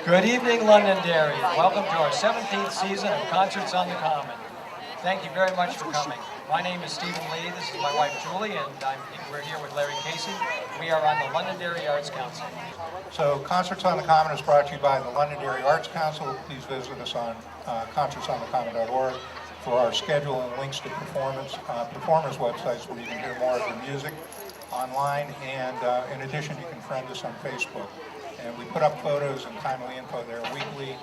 Good evening, Londonderry. Welcome to our 17th season of Concerts on the Common. Thank you very much for coming. My name is Stephen Lee. This is my wife, Julie, and we're here with Larry Casey. We are on the Londonderry Arts Council. So Concerts on the Common is brought to you by the Londonderry Arts Council. Please visit us on concertsonthecommon.org for our schedule and links to performers' websites where you can hear more of the music online, and in addition you can friend us on Facebook. And we put up photos and timely info there weekly,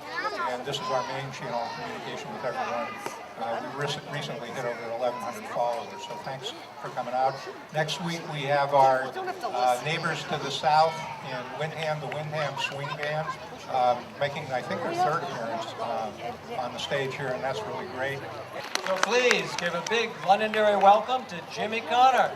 and this is our main channel of communication with everyone. We recently hit over 1,100 followers, so thanks for coming out. Next week we have our neighbors to the south in Windham, the Windham Swing Band, making, I think, their third appearance on the stage here, and that's really great. So please give a big Londonderry welcome to Jimmy Connor.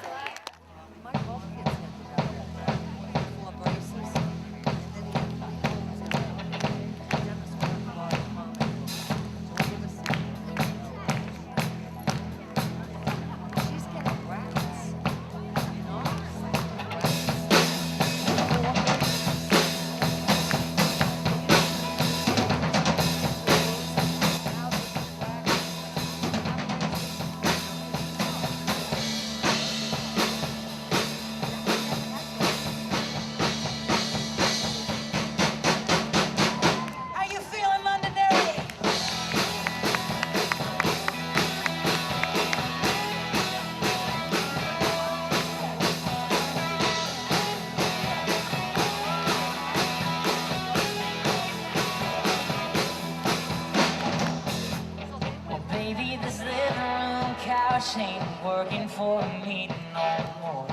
Ain't working for me no more.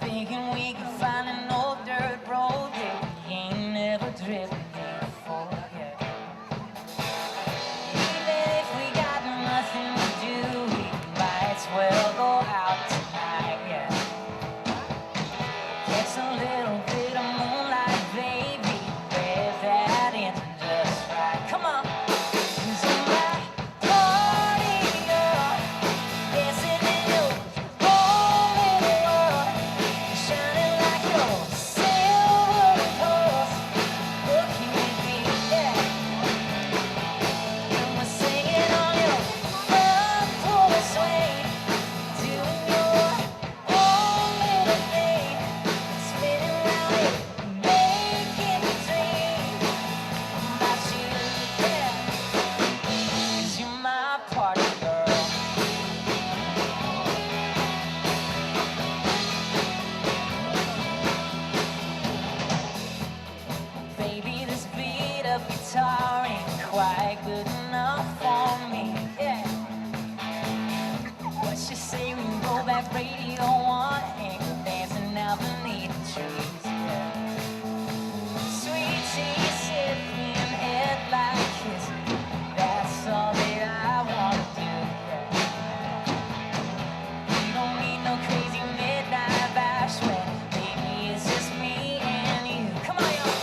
Thinking we can find an old dirt road that we ain't never driven before. Yeah. Even if we got nothing to do, we might as well go out tonight. Yeah. Catch a little bit of moonlight, baby, where that ends just right. Come on. Guitar ain't quite good enough for me, yeah. What you say we roll that radio on and go dancing out beneath the trees, yeah. Sweet tea sipping, headlight kissing, that's all that I wanna do, yeah. We don't need no crazy midnight bash when baby it's just me and you. Come on, y'all.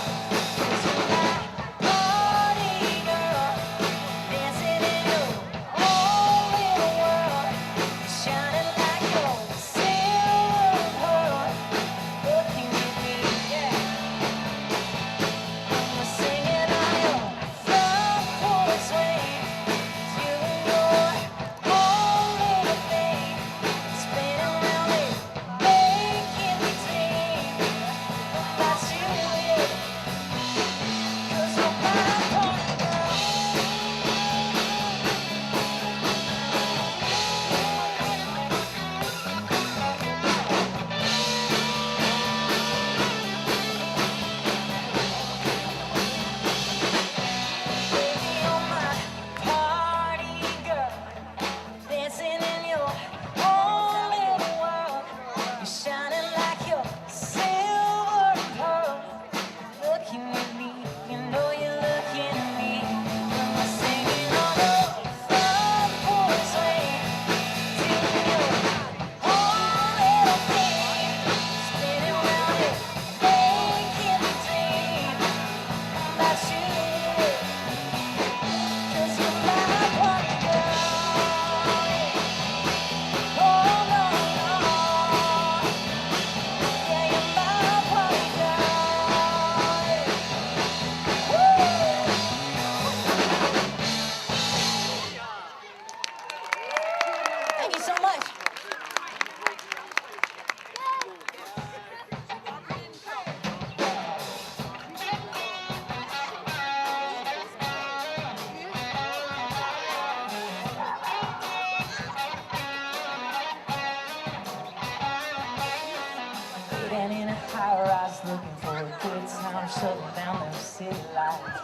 shutting down them city lights.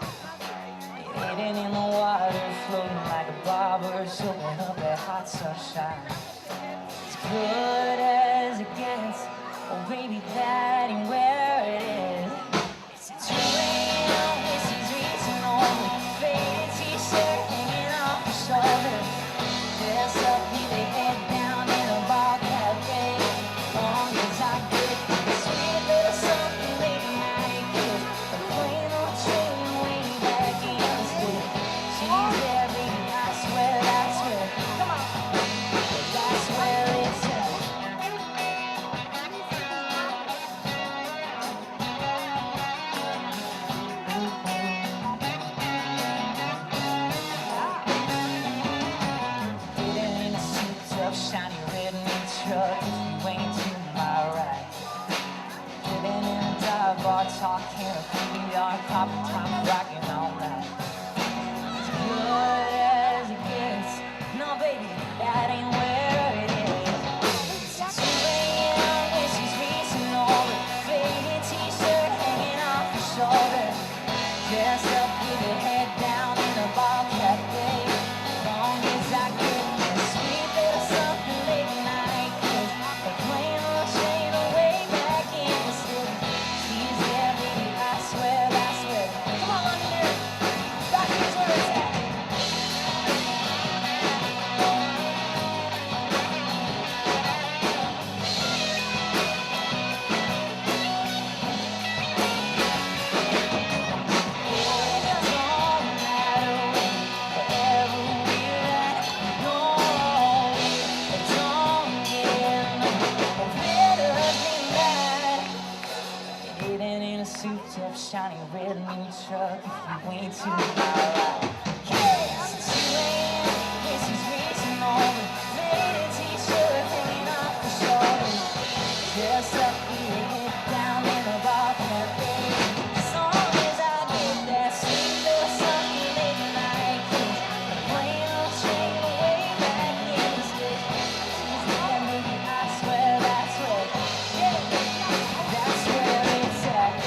Hidden in the water, floating like a barber, soaking up that hot sunshine. As good as it gets, oh baby, that ain't where it is. It's 2 a.m., this is reason only. Faded t-shirt hanging off your shoulder. Dress up, leave your head down in a bar cafe. Long as I get a sweet little something late night kiss. A plane or train way back in the city. She's there, baby, I swear, come on. That's where it's at. Hidden in a souped-up, shiny red new truck, if you ain't to my right. Hidden in a dive bar, talking a PBR, popping time, rocking all night. As good as it gets, no baby, that ain't where it is. It's 2 a.m., when she's reaching over, faded t-shirt hanging off her shoulder. Dressed up with her head down in a bar cafe. Long as I get a sweet little something late night kiss. A plane or train away back in the city. She's there, baby, I swear. Come on, Londonderry, back here's where it's at. Shiny red new truck, if you ain't too high. It's 2 a.m., this is reaching over. Faded t-shirt hanging off the shoulder. Dressed up, with your head down in a bar cafe. As long as I get that sweet little something late night kiss. A plane or train away back in the city. She's there, baby, I swear, that's where it's at.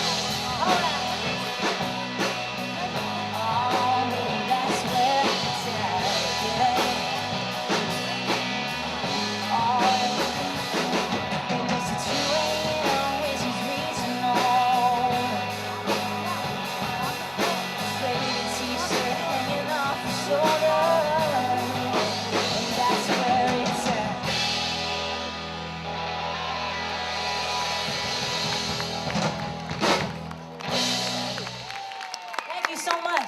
Thank you so much.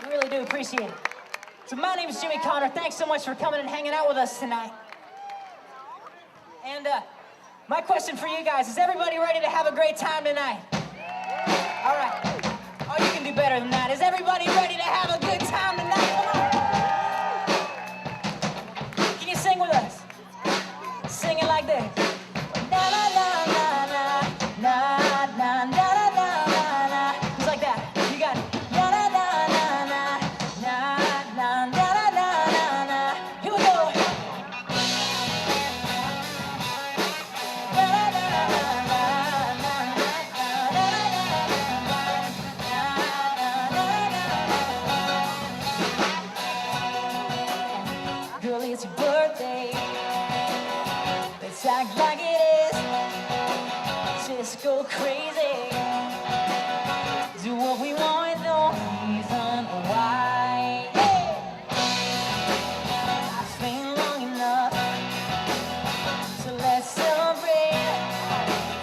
We really do appreciate it. So my name is Jimmy Connor. Thanks so much for coming and hanging out with us tonight. And my question for you guys, is everybody ready to have a great time tonight? All right. Oh, you can do better than that. Is everybody ready to have a good time tonight? Come on. Can you sing with us? Sing it like this. Na na na na na na na na na na na. Just like that. You got it. Na na na na na na na na na na. Here we go. Na na na na na na na na. Girl, it's your birthday. Let's act like it is. Just go crazy. Do what we want, no reason why. Life's been long enough, so let's celebrate.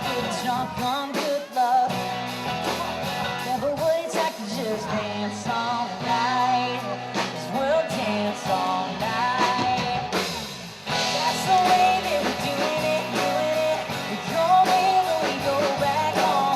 Get drunk on good love. Never would it take to just dance all night. 'Cause we'll dance all night. That's the way that we're doing it. We go in and we go back home.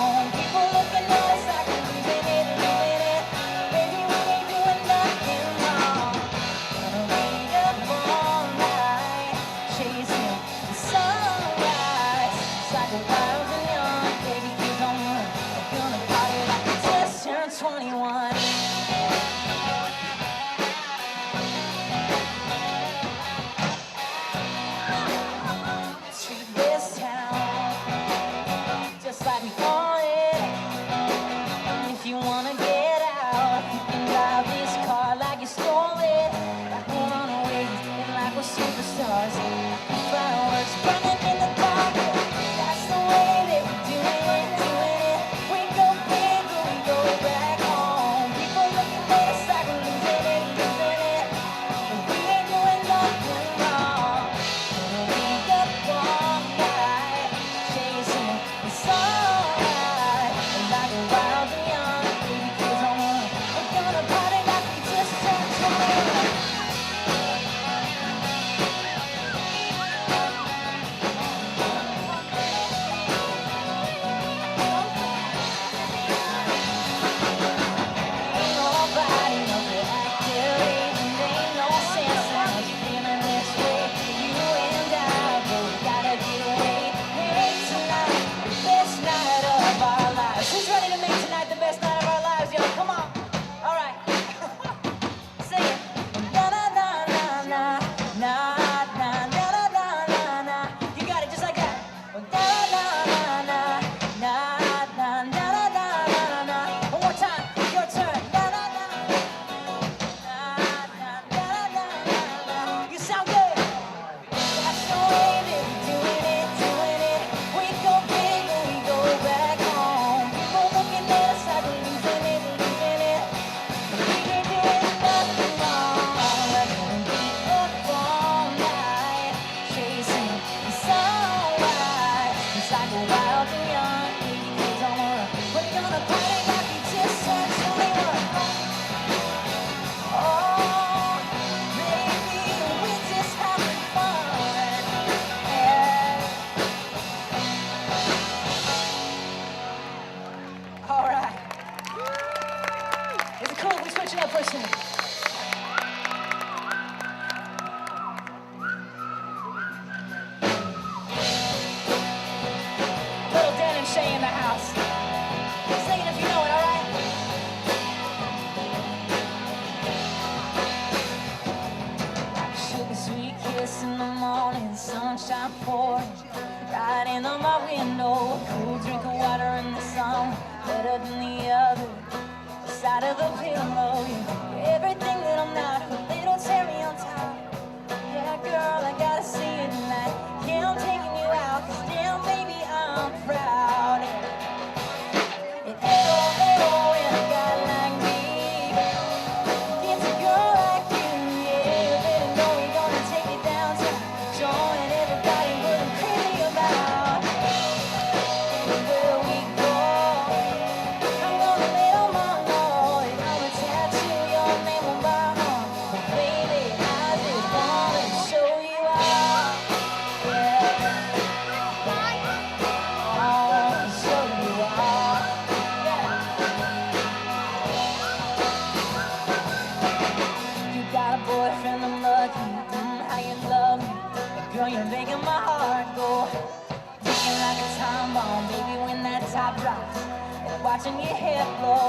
drive this car like you stole it. Like we're runaways, and like we're superstars. Fireworks burning in the dark. That's the way that we do it, doing it. We go big or we go back home. People looking at us like we're losing it, losing it. But we ain't doing nothing wrong. Gonna be up all night, chasing the sunlight. Like a wild and young, baby, 'cause we're gonna party like we just turned 21. Ain't nobody knows the activation. Ain't no sense in us feeling this way. You and I both gotta get away. Make tonight the best night of our lives. Who's ready to make tonight the best night of our lives, yo? Come on. All right. Sing it. Na na na na na na na na na na na na. You got it just like that. Na na na na na na na na na na na. One more time. Your turn. Na na na na na na na na. You sound good. That's the way that we doing it, doing it. We go big or we go back home. People looking at us like we're losing it, losing it. We ain't doing nothing wrong. We're gonna be up all night, chasing the sunlight. It's like a wild and young, baby, 'cause we're gonna party like we just turned 21. Oh, baby, we're just having fun. Yeah. All right. Is it cool if we switch it up for a second? Little Dan and Shay in the house. Sing it if you know it, all right? Sugar sweet kiss in the morning, sunshine pouring right in on my window. A cool drink of water in the sun, better than the other side of the pillow. You're everything that I'm not, a little cherry on top. Yeah, girl, I gotta see it tonight. Yeah, I'm taking you out, 'cause damn, baby, I'm proud. And oh, and a guy like me gets a girl like you. Yeah, you better know we're gonna take it downtown, showing everybody what I'm crazy about. Anywhere we go, I'm gonna lay on my Lord, and I'ma tattoo your name on my arm. But baby, I just wanna show you out. Yeah, I wanna show you out. Yeah. You got a boyfriend, I'm lucky. How you love me, girl, you're making my heart go. Ticking like a time bomb, baby, when that top drops. And watching your hair blow.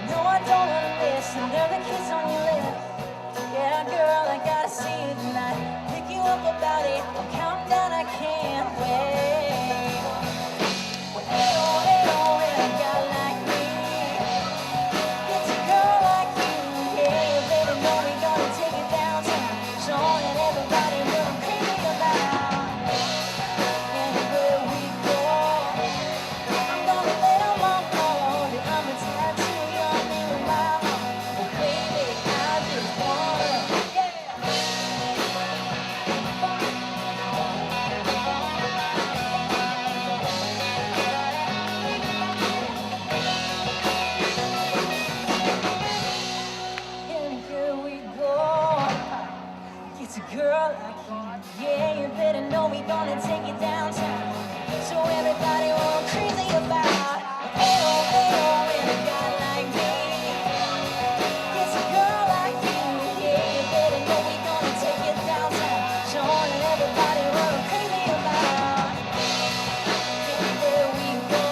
No, I don't wanna listen. There's a kiss on your lips. Yeah, girl, I gotta see it tonight. Pick you up about it. I'm counting down, I can't wait. Well, and a guy like me gets a girl like you. Yeah, you better know we gonna take it downtown, showing everybody what I'm crazy about. Anywhere we go, I'm gonna lay on my phone, and I'ma tattoo your name on my arm. Oh, baby, I just wanna, yeah. Anywhere we go, it's a girl like you. Yeah, you better know we gonna take it downtown, so everybody what I'm crazy about. And a guy like me gets a girl like you. Yeah, you better know we gonna take it downtown, showing everybody what I'm crazy about. Anywhere we go,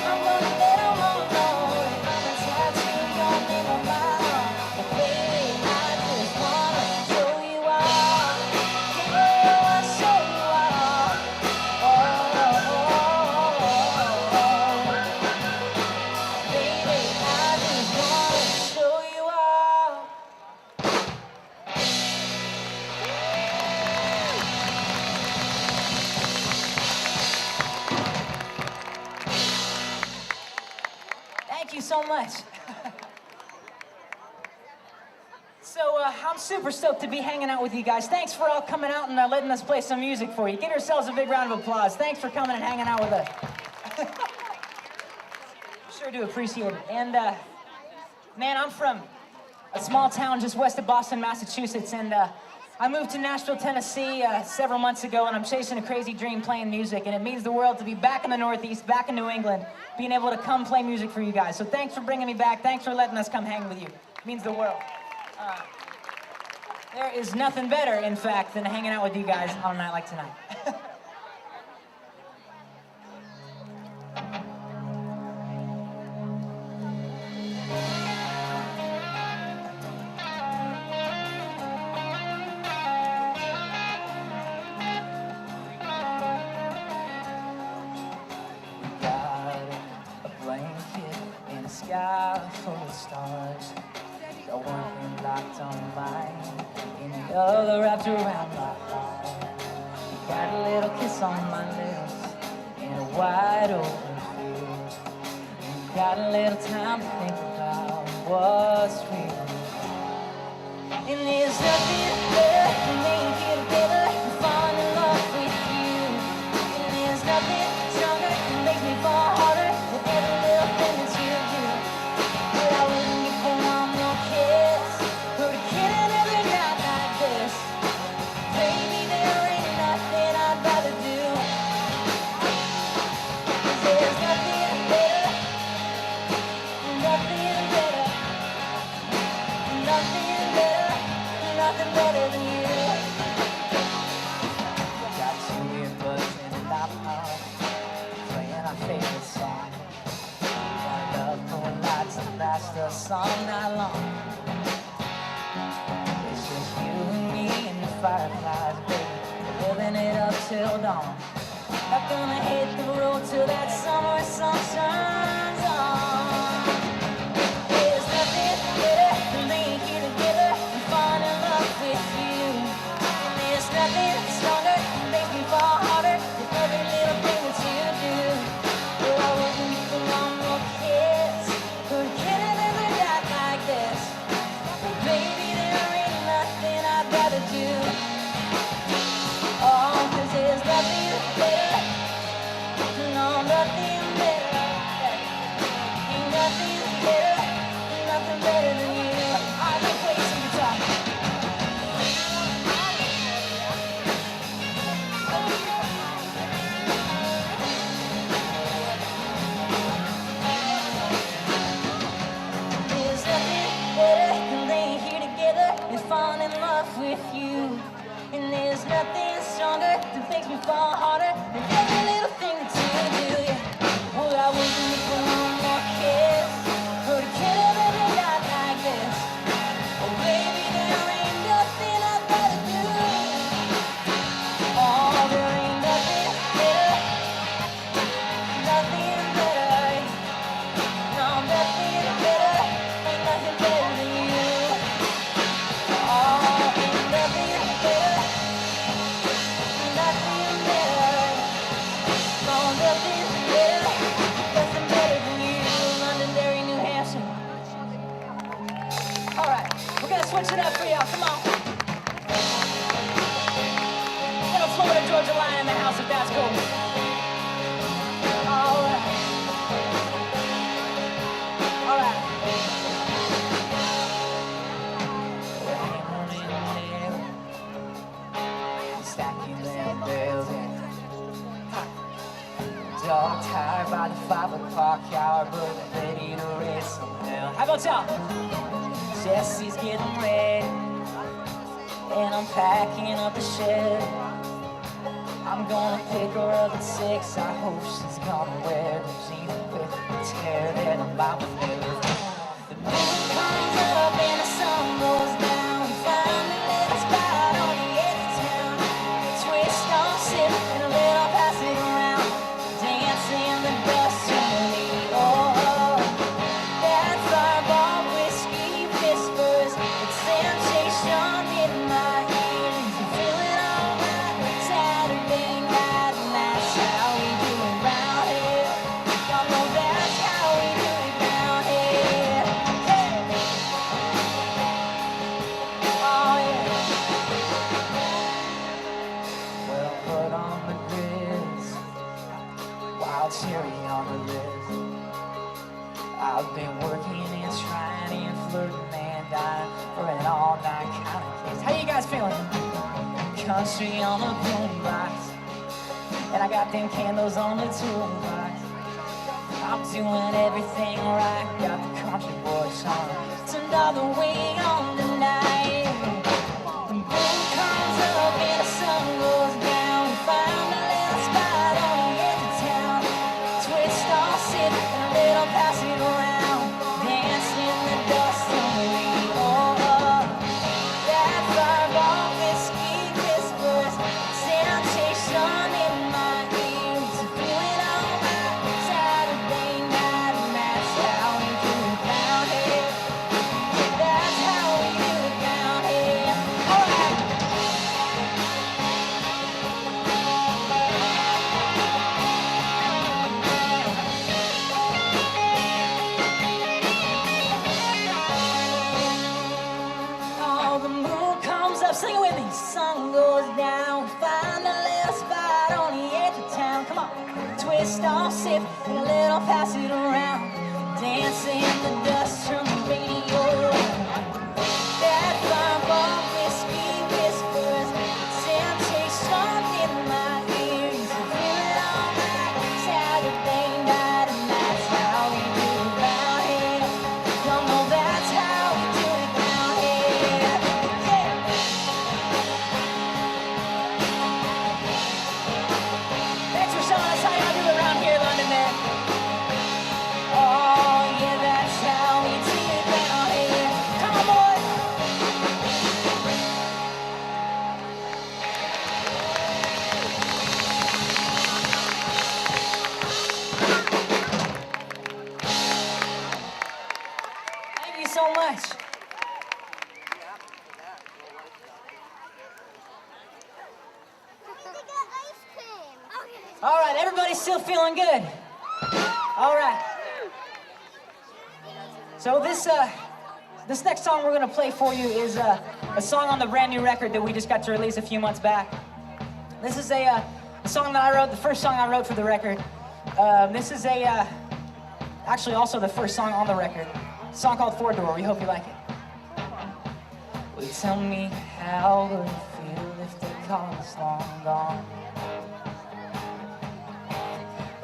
I'm gonna let 'em all know, and I'ma tattoo your name on my arm. But baby, I just wanna show you out. Yeah, I'll show you out. Oh, oh, oh. so much. So I'm super stoked to be hanging out with you guys. Thanks for all coming out and letting us play some music for you. Give yourselves a big round of applause. Thanks for coming and hanging out with us. Sure do appreciate it. And man, I'm from a small town just west of Boston, Massachusetts, and I moved to Nashville, Tennessee several months ago, and I'm chasing a crazy dream playing music, and it means the world to be back in the Northeast, back in New England, being able to come play music for you guys. So thanks for bringing me back. Thanks for letting us come hang with you. It means the world. There is nothing better, in fact, than hanging out with you guys on a night like tonight. Sky full of stars, the one thing locked on mine, and the other wrapped around my heart. You got a little kiss on my lips in a wide open field. You got a little time to think about what's real. And there's nothing better than being here together and falling in love with you. And there's nothing stronger that makes me fall harder than every little thing that you do. But I wouldn't give for one more kiss, or to get another night like this. Baby, there ain't nothing I'd rather do. 'Cause there's nothing better, nothing better, nothing better than you. Got two earbuds in a laptop, playing our favorite song. Love going lights that last us all night long. It's just you and me and the fireflies, baby, living it up till dawn. Not gonna hit the road till that summer sun shines on. There's nothing better than being here together and falling in love with you. And there's nothing stronger that makes me fall harder than every little thing that you do. Well, I wouldn't give for one more kiss, or get another night like this. But baby, there ain't nothing I'd rather do. Oh, 'cause there's nothing better, no, nothing better. Ain't nothing better, nothing better than you. I'm gonna play some guitar. There's nothing better than laying here together and falling in love with you. And there's nothing stronger that makes me fall harder than every little thing that you do. Yeah. Well, I wouldn't give for one more kiss, or to get another night like this. Oh, baby, there ain't nothing I'd rather do. Oh, there ain't nothing better, nothing better. No, nothing better, ain't nothing better than you. Oh, ain't nothing better, nothing better. No, nothing better, nothing better than you. Londonderry, New Hampshire. All right, we're gonna switch it up for y'all. Come on. Little Florida Georgia Line in the house, if that's cool. All right. All right. Stacking them bells in. Dog tired by the 5 o'clock hour, but ready to race some hell. How about y'all? Jesse's getting ready, and I'm packing up the shed. I'm gonna pick her up at 6. I hope she's gonna wear the jeans with the tear that I'm about to live. The moon comes up and the sun goes down. We find a little spot on the edge of town. Twist on, sip, and a little pass it around. Dance in the dust to me. Oh, that fireball whiskey whispers. It's sensation in my ears. You feel it all right. Saturday night, and that's how we do it round here. Y'all know that's how we do it round here. Birdman died for an all-night kind of case. How you guys feeling? Country on the boombox, and I got them candles on the toolbox. I'm doing everything right, got the country boys on. Turned all the way on tonight. The moon comes up and the sun goes down. Find a little spot on the edge of town. Twist all sit and a little pass it around. Dance in the dust on the radio. That fireball whiskey whispers, sensation in my ears. Feel it on my Saturday night, and that's how we do it down here. That's how we do it down here. All right. Oh, the moon comes up, sing it with me. Sun goes down, find a little spot on the edge of town. Come on, twist off, sip, and a little pass it around. Dance in the dust from the radio. That fireball whiskey whispers, sensation in my ears. Feel it on my Saturday night, and that's how we do it round here. Y'all know that's how we do it round here. Yeah. Thanks for showing us how y'all do it around here, Londonderry. Oh, yeah, that's how we do it round here. Come on, boys. Thank you so much. All right, everybody's still feeling good. All right. So this next song we're gonna play for you is a song on the brand new record that we just got to release a few months back. This is a song that I wrote, the first song I wrote for the record. This is actually also the first song on the record. A song called Four Door. We hope you like it. Well, tell me how would it feel if the car's long gone?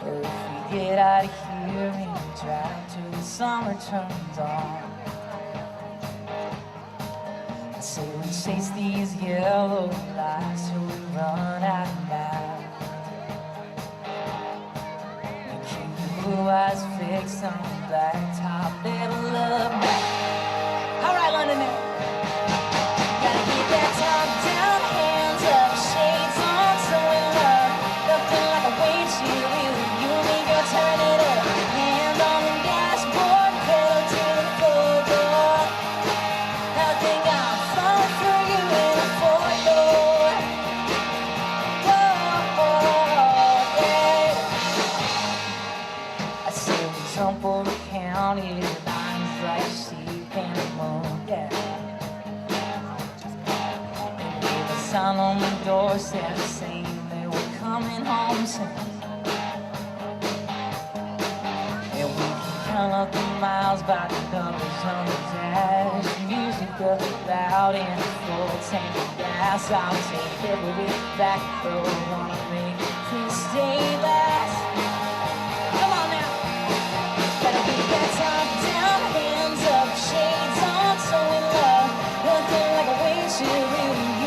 Or if we get out of here and drive till the summer turns on. I say we chase these yellow lights till we run out of night. And keep the blue eyes fixed on the black top, never love me. All right, Londonderry. Gotta get that top down, hands up, shades on, so in love. Nothing like a windshield with you and me, girl, turn it up. Hand on the dashboard, pedal to the floor. I think I'm falling for you in a four-door. Oh, yeah. I say we jump over county lines like sheep and the moon, yeah. Sign on the doorstep saying they were coming home soon. And we can count up the miles by the numbers on the dash. Music up loud and full tank of gas. I'll take every back row. Wanna make this day last. Come on now. Gotta be that top down, hands up, shades on, so in love. Nothing like a windshield with you.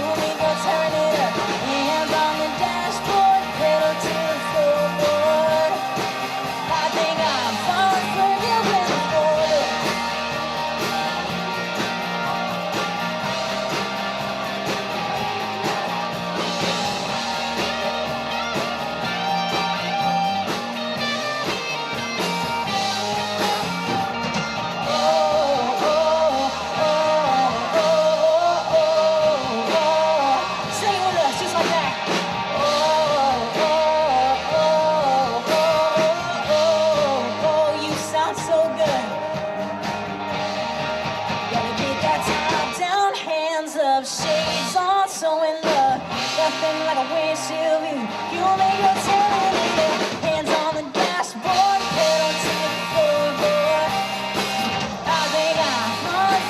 Turn it up, hands on the dashboard, pedal to the floorboard. I think I'm falling for you in the four-door. Shades on, so in love. Nothing like a windshield view. You'll make your turn in there. Hands on the dashboard, pedal to the floorboard. I think I'm on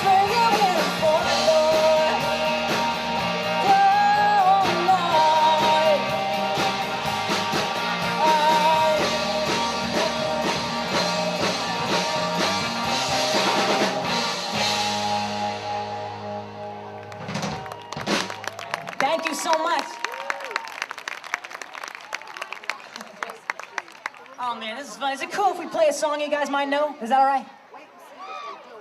you so much. Oh man, this is fun. Is it cool if we play a song you guys might know? Is that all right?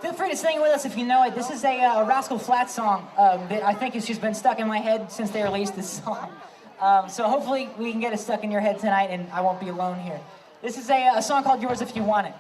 Feel free to sing it with us if you know it. This is a Rascal Flatts song that I think has just been stuck in my head since they released this song. So hopefully we can get it stuck in your head tonight and I won't be alone here. This is a song called Yours If You Want It.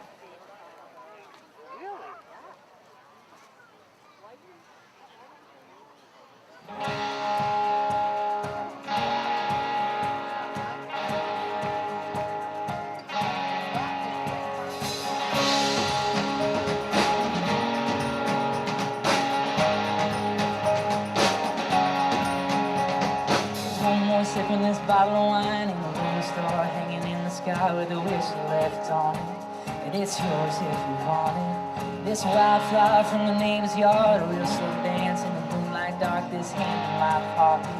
Sipping this bottle of wine in the window store, hanging in the sky with a wish left on it. And it's yours if you want it. This wildflower from the neighbor's yard, a real slow dance in the moonlight dark, this hand in my pocket.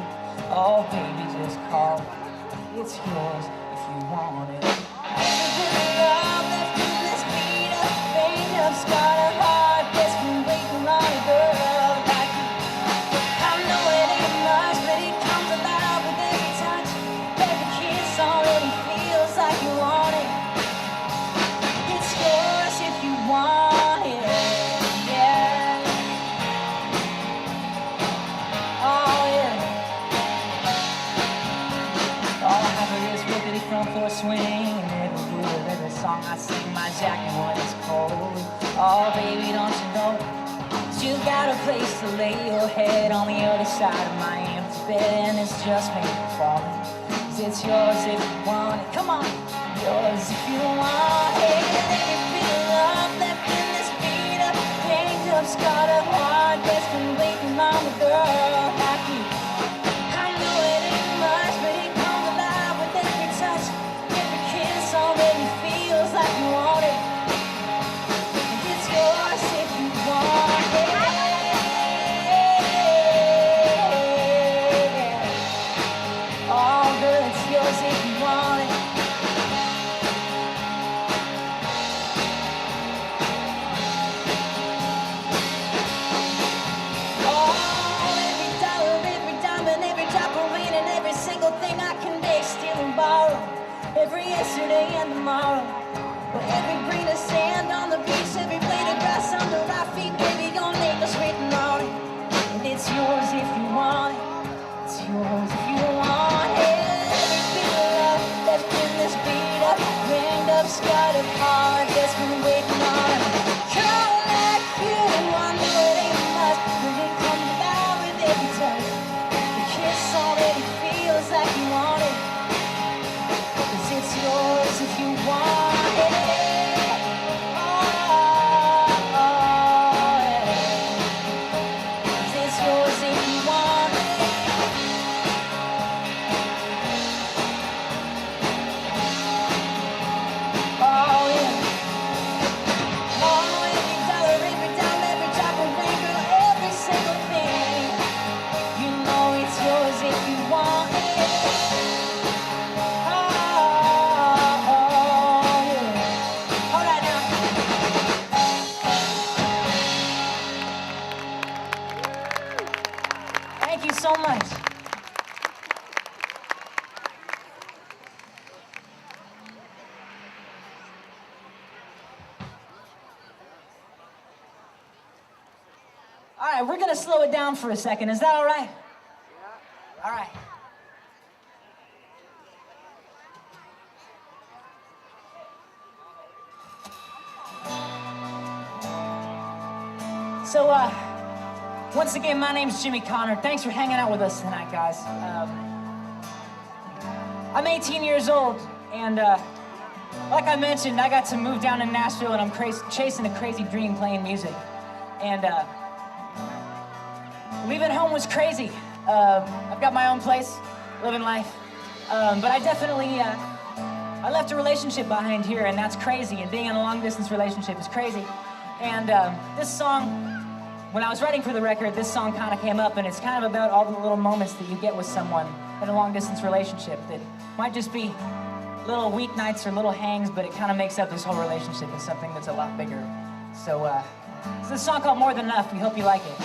Oh baby, just call it. It's yours if you want it. Every love left in this beat up, vein up, scarred her heart, desperate waiting on a girl like you. I know it ain't much, but it comes alive with every touch. Every kiss already feels like you want it. It's yours if you want it, yeah. Oh yeah. All I have is rickety front porch swing, and every word, every song I sing, my jacket when it's cold. Oh baby, don't you know you got a place to lay your head on the other side of my empty bed, and it's just made for falling. 'Cause it's yours if you want it. Come on, yours if you want it. Every bit of love left in this beat up, hanged up, scarred up heart, that's been waiting on a girl like you. I know it ain't much, but it comes alive with every touch. Every kiss already feels like you want it. It's yours if you want it. Oh, girl, it's yours if you want it. Oh, every dollar, every diamond, every drop of rain, and every single thing I can make, steal and borrow. Every yesterday and tomorrow. Well, every grain of sand on the beach, every blade of grass under our feet, baby, your name is written on it. And it's yours if you want it. It's yours if you want it. Every bit of love that's in this beat up, ringed up, scarred up heart that's been waiting on it. Come like you, I know it ain't much, but it comes down with every touch. The kiss already feels like you want it. 'Cause it's yours if you want it. Oh, yeah. 'Cause it's yours if you want it. Oh, yeah. Oh, every dollar, every dime, every drop of rain, girl, every single thing. You know it's yours if you want it. Thank you so much. All right, we're gonna slow it down for a second. Is that all right? All right. So, once again, my name's Jimmy Connor. Thanks for hanging out with us tonight, guys. I'm 18 years old, and like I mentioned, I got to move down to Nashville, and I'm chasing a crazy dream playing music. And leaving home was crazy. I've got my own place, living life. But I definitely, I left a relationship behind here, and that's crazy. And being in a long-distance relationship is crazy. And this song, when I was writing for the record, this song kind of came up, and it's kind of about all the little moments that you get with someone in a long-distance relationship that might just be little weeknights or little hangs, but it kind of makes up this whole relationship as something that's a lot bigger. So, it's a song called More Than Enough. We hope you like it.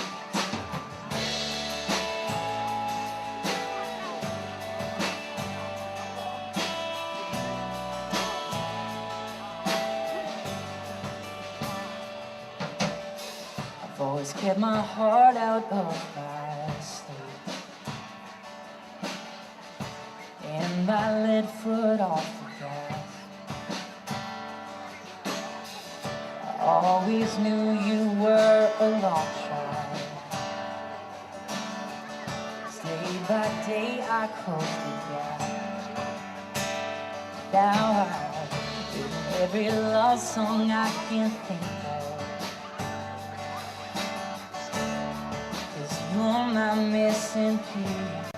get my heart out of my sleeve, and my lead foot off the gas. I always knew you were a long shot. Day by day I close the gap. Now I've written every love song I can think of, 'cause you're my missing piece.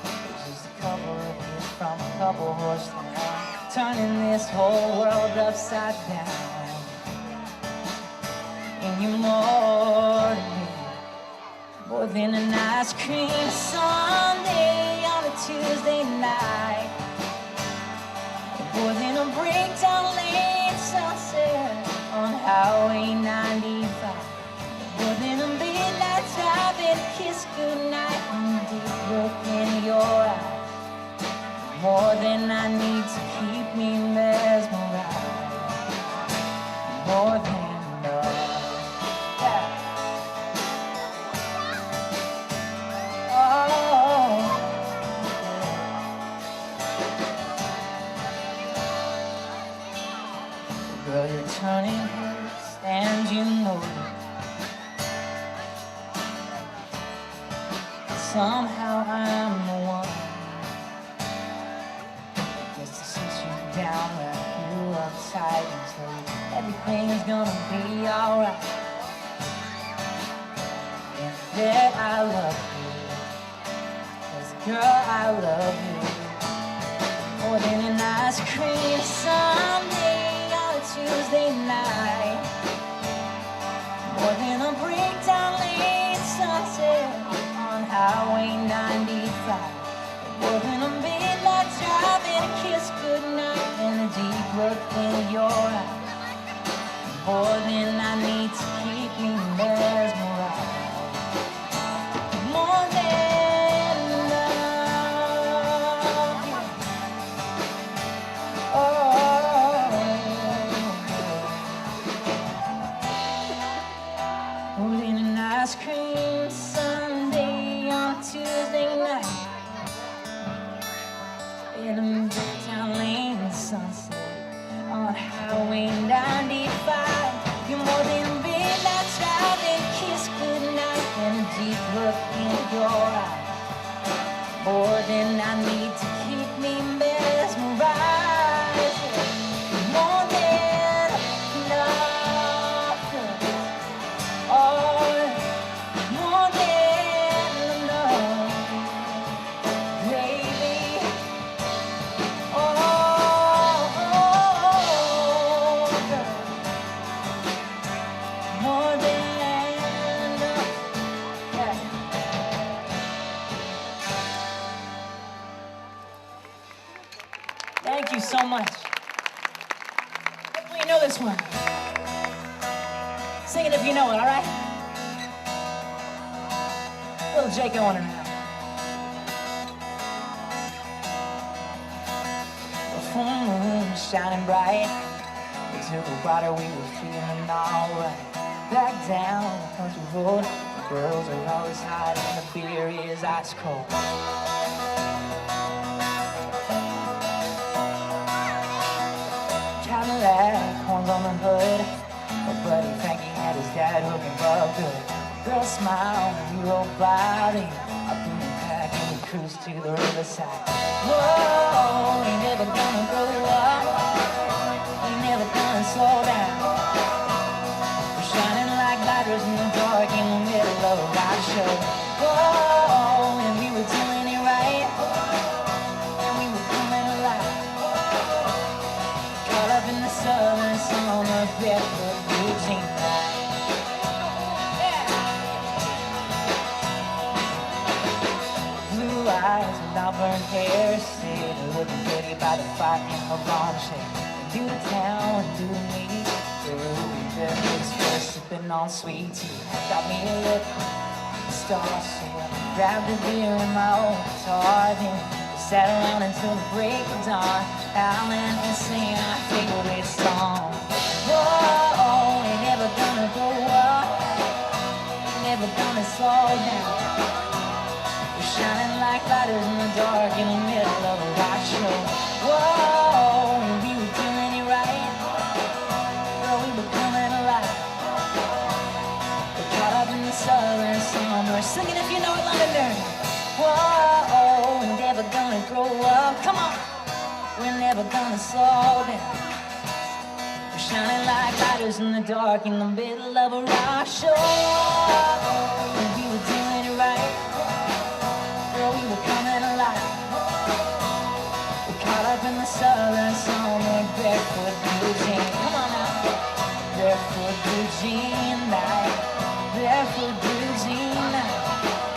There's just a couple of years from a couple horse town, turning this whole world upside down. And you're more to me, more than an ice cream sundae on a Tuesday night, more than a breakdown late sunset on Highway 95, more than a midnight drive and a kiss goodnight and a deep look in your eyes, more than I need to keep me mesmerized, more than love. Girl, you're turning heads, and you know it. Somehow I'm the one that gets to sit you down, wrap you up tight, and tell you everything's gonna be alright, and that I love you, 'cause girl, I love you more than an ice cream sundae Tuesday night, more than a breakdown late sunset on Highway 95, more than a midnight drive and a kiss goodnight and a deep look in your eyes, more than I need to keep me mesmerized, more than love. Oh, more than an ice cream sundae on Tuesday night, in a midtown lane sunset on Highway 95. You're more than a midnight drive and a kiss goodnight and a deep look in your eyes, more than I need to keep me mesmerized, more than love. Oh, more than love, baby. Oh, girl. More than love, yeah. Thank you so much. Hopefully you know this one. Sing it if you know it, all right? Little Jake Owen around. The full moon was shining bright. We took a water, we were feeling alright. Back down the country road, the girls are always hot and the beer is ice cold. Cadillac, horns on the hood. My buddy Frankie had his dad hooking up good. Girl smiled when you rolled by. Up in the pack and we cruised to the riverside. Whoa, ain't never gonna grow up, ain't never gonna slow down. We're shining like lighters in the dark in the middle of a rock show. Whoa, and we were doing it right, and we were coming alive. Caught up in the southern sun on the barefoot routine night. Blue eyes and auburn hair, sitting looking pretty by the fire in her lawn chair. Do the town, do the meet, the ruby berries first sipping on sweet tea. Got me a look, starship, grabbed a beer in my old guitar, then we sat around until the break of dawn, howling and singing our favorite song. Whoa, ain't never gonna grow up, slow down. We're shining like lighters in the dark in the middle of a rock show. Whoa, and we were doing it right. Girl, we were coming alive. We're caught up in the southern summer, singing if you know it, Londonderry. Whoa, we're never gonna grow up. Come on, we're never gonna slow down. We're shining like lighters in the dark in the middle of a rock show. And we were doing it right. Girl, we were coming alive. We're caught up in the southern summer, barefoot blue jean. Come on now. Barefoot blue jean night. Barefoot blue jean night.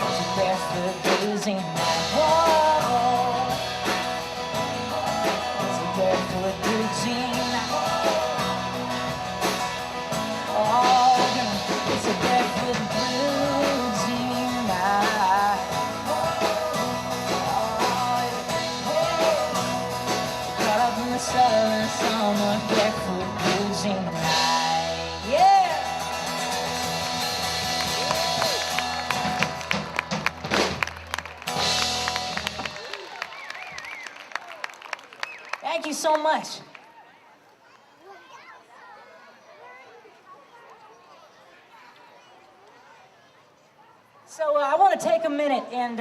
It's a barefoot blue jean night. Whoa. It's a barefoot blue jean night. Oh, girl, it's a barefoot blue jean night. Caught up in the southern summer, barefoot blue jean night. Yeah! Thank you so much. So I want to take a minute and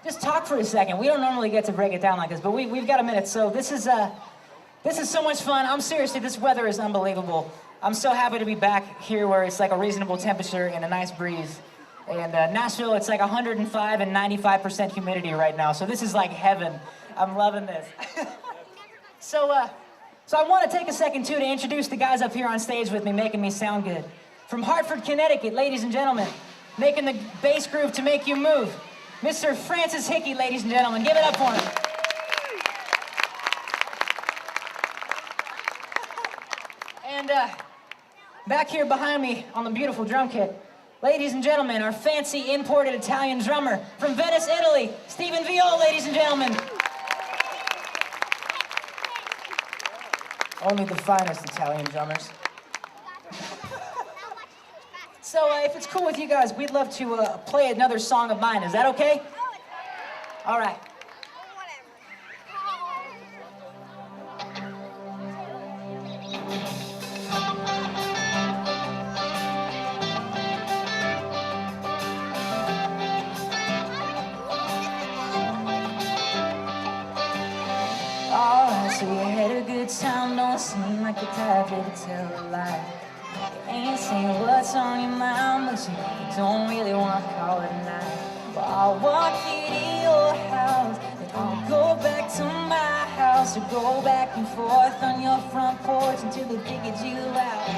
just talk for a second. We don't normally get to break it down like this, but we've got a minute. So this is so much fun. I'm seriously, this weather is unbelievable. I'm so happy to be back here where it's like a reasonable temperature and a nice breeze. And Nashville, it's like 105 and 95% humidity right now. So this is like heaven. I'm loving this. So I want to take a second, too, to introduce the guys up here on stage with me, making me sound good. From Hartford, Connecticut, ladies and gentlemen, making the bass groove to make you move, Mr. Francis Hickey, ladies and gentlemen. Give it up for him. And back here behind me on the beautiful drum kit, ladies and gentlemen, our fancy imported Italian drummer from Venice, Italy, Stephen Viol, ladies and gentlemen. Only the finest Italian drummers. So if it's cool with you guys, we'd love to play another song of mine. Is that okay? All right. Alright, so you had a good time, don't seem like the type to tell a lie. You ain't saying what's on your mind, but you don't really want to call it a night. Well, I'll walk you to your house, and I'll go back to my house, or go back and forth on your front porch until they figured you out.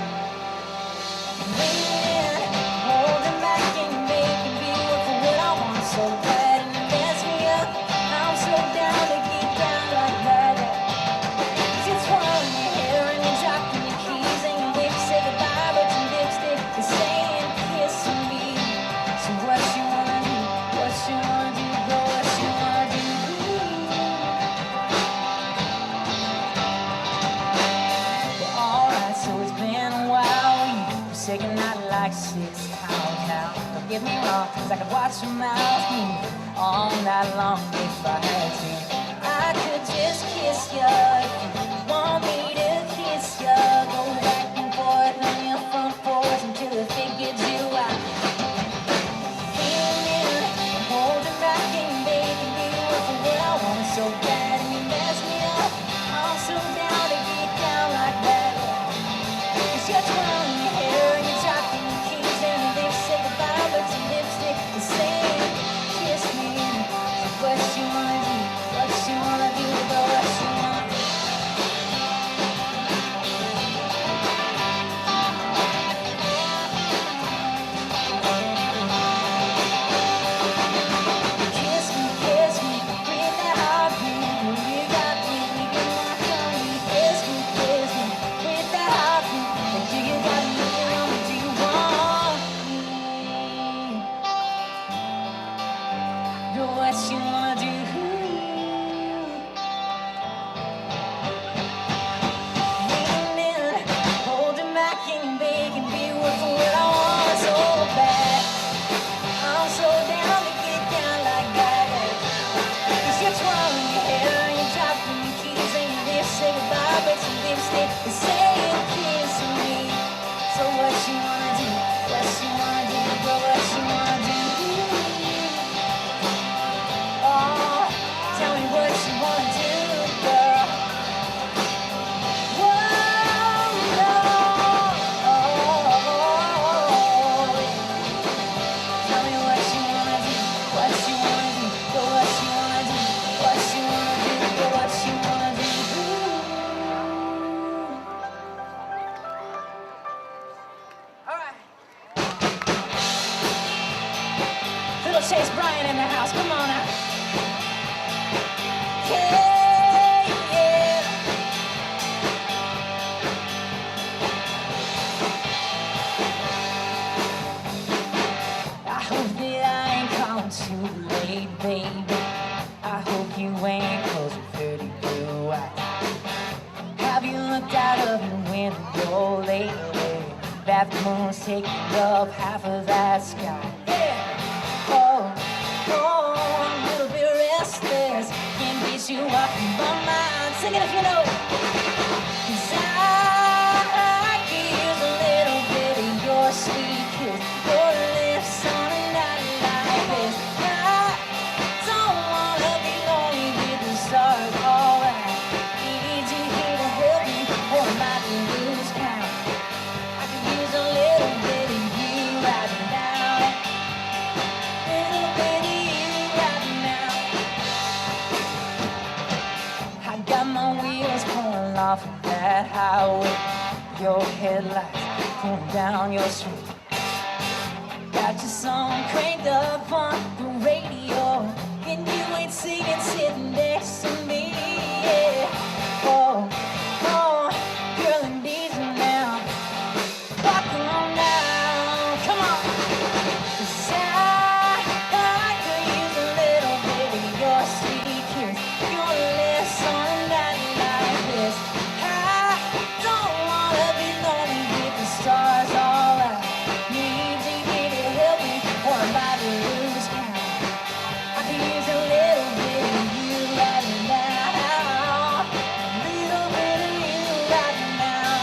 And then, holding back and making me work for what I want so bad, and it mess me up. I'm so down to get down like that. You're twirling your hair and you're dropping your keys, and you wish you said goodbye, but your lipstick is saying kiss me. So what you wanna do? What you wanna do? Go what you wanna do? Well, alright, so it's been a while. You've taken out like 6 times now. Don't get me wrong, 'cause I could watch your mouth move all night long if I had to. I could just kiss you if you want me to kiss you. Go back and forth on your front porch until I figured you out. Feeling, holding back and making me work for what I want so bad, and you mess me up. I'm so down to get down like that. 'Cause you're twirling your hair and you're dropping your keys, and they say goodbye, but your lipstick is saying kiss me. So what you wanna do? What you wanna do? Go what you wanna do? Chase Bryan in the house. Come on out. Yeah, yeah. I hope that I ain't calling too late, baby. I hope you ain't closing 30 blue eyes. Have you looked out of your window lately? That moon's taking up half of that sky. Yeah. Oh, I'm a little bit restless. Can't get you off my mind. Sing it if you know it. 'Cause I could use a little bit of your sweet kiss, your lips on a night like this. I don't wanna be lonely with the stars. All right, need you here to help me, or I might lose count. I could use a little bit of you right now. Little bit of you right now. I got my wheels pulling off of that highway. Your headlights pulling down your street. Got your song cranked up on the radio, and you ain't singing sitting next to me. Yeah. Oh, girl, I need you now. Walk on now, come on. 'Cause I could use a little bit of your sweet kiss, your lips on a night like this. I don't wanna be lonely with the stars all out. Need you here to help me, or I might lose count. I could use a little bit of you right now. A little bit of you right now.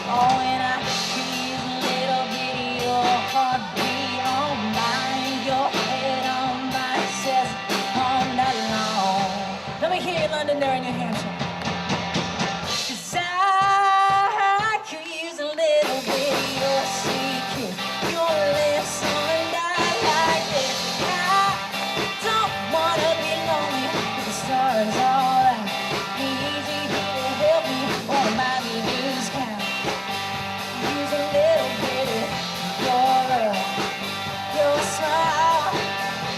Oh, and I could use a little bit of your heartbeat on mine, your head on my chest all night long. Let me hear you, Londonderry, New Hampshire. 'Cause I could use a little bit of your sweet kiss, your lips on a night like this. I don't wanna be lonely with the stars all out. Need you here to help me, or I might lose count. Use a little bit of your love, your smile.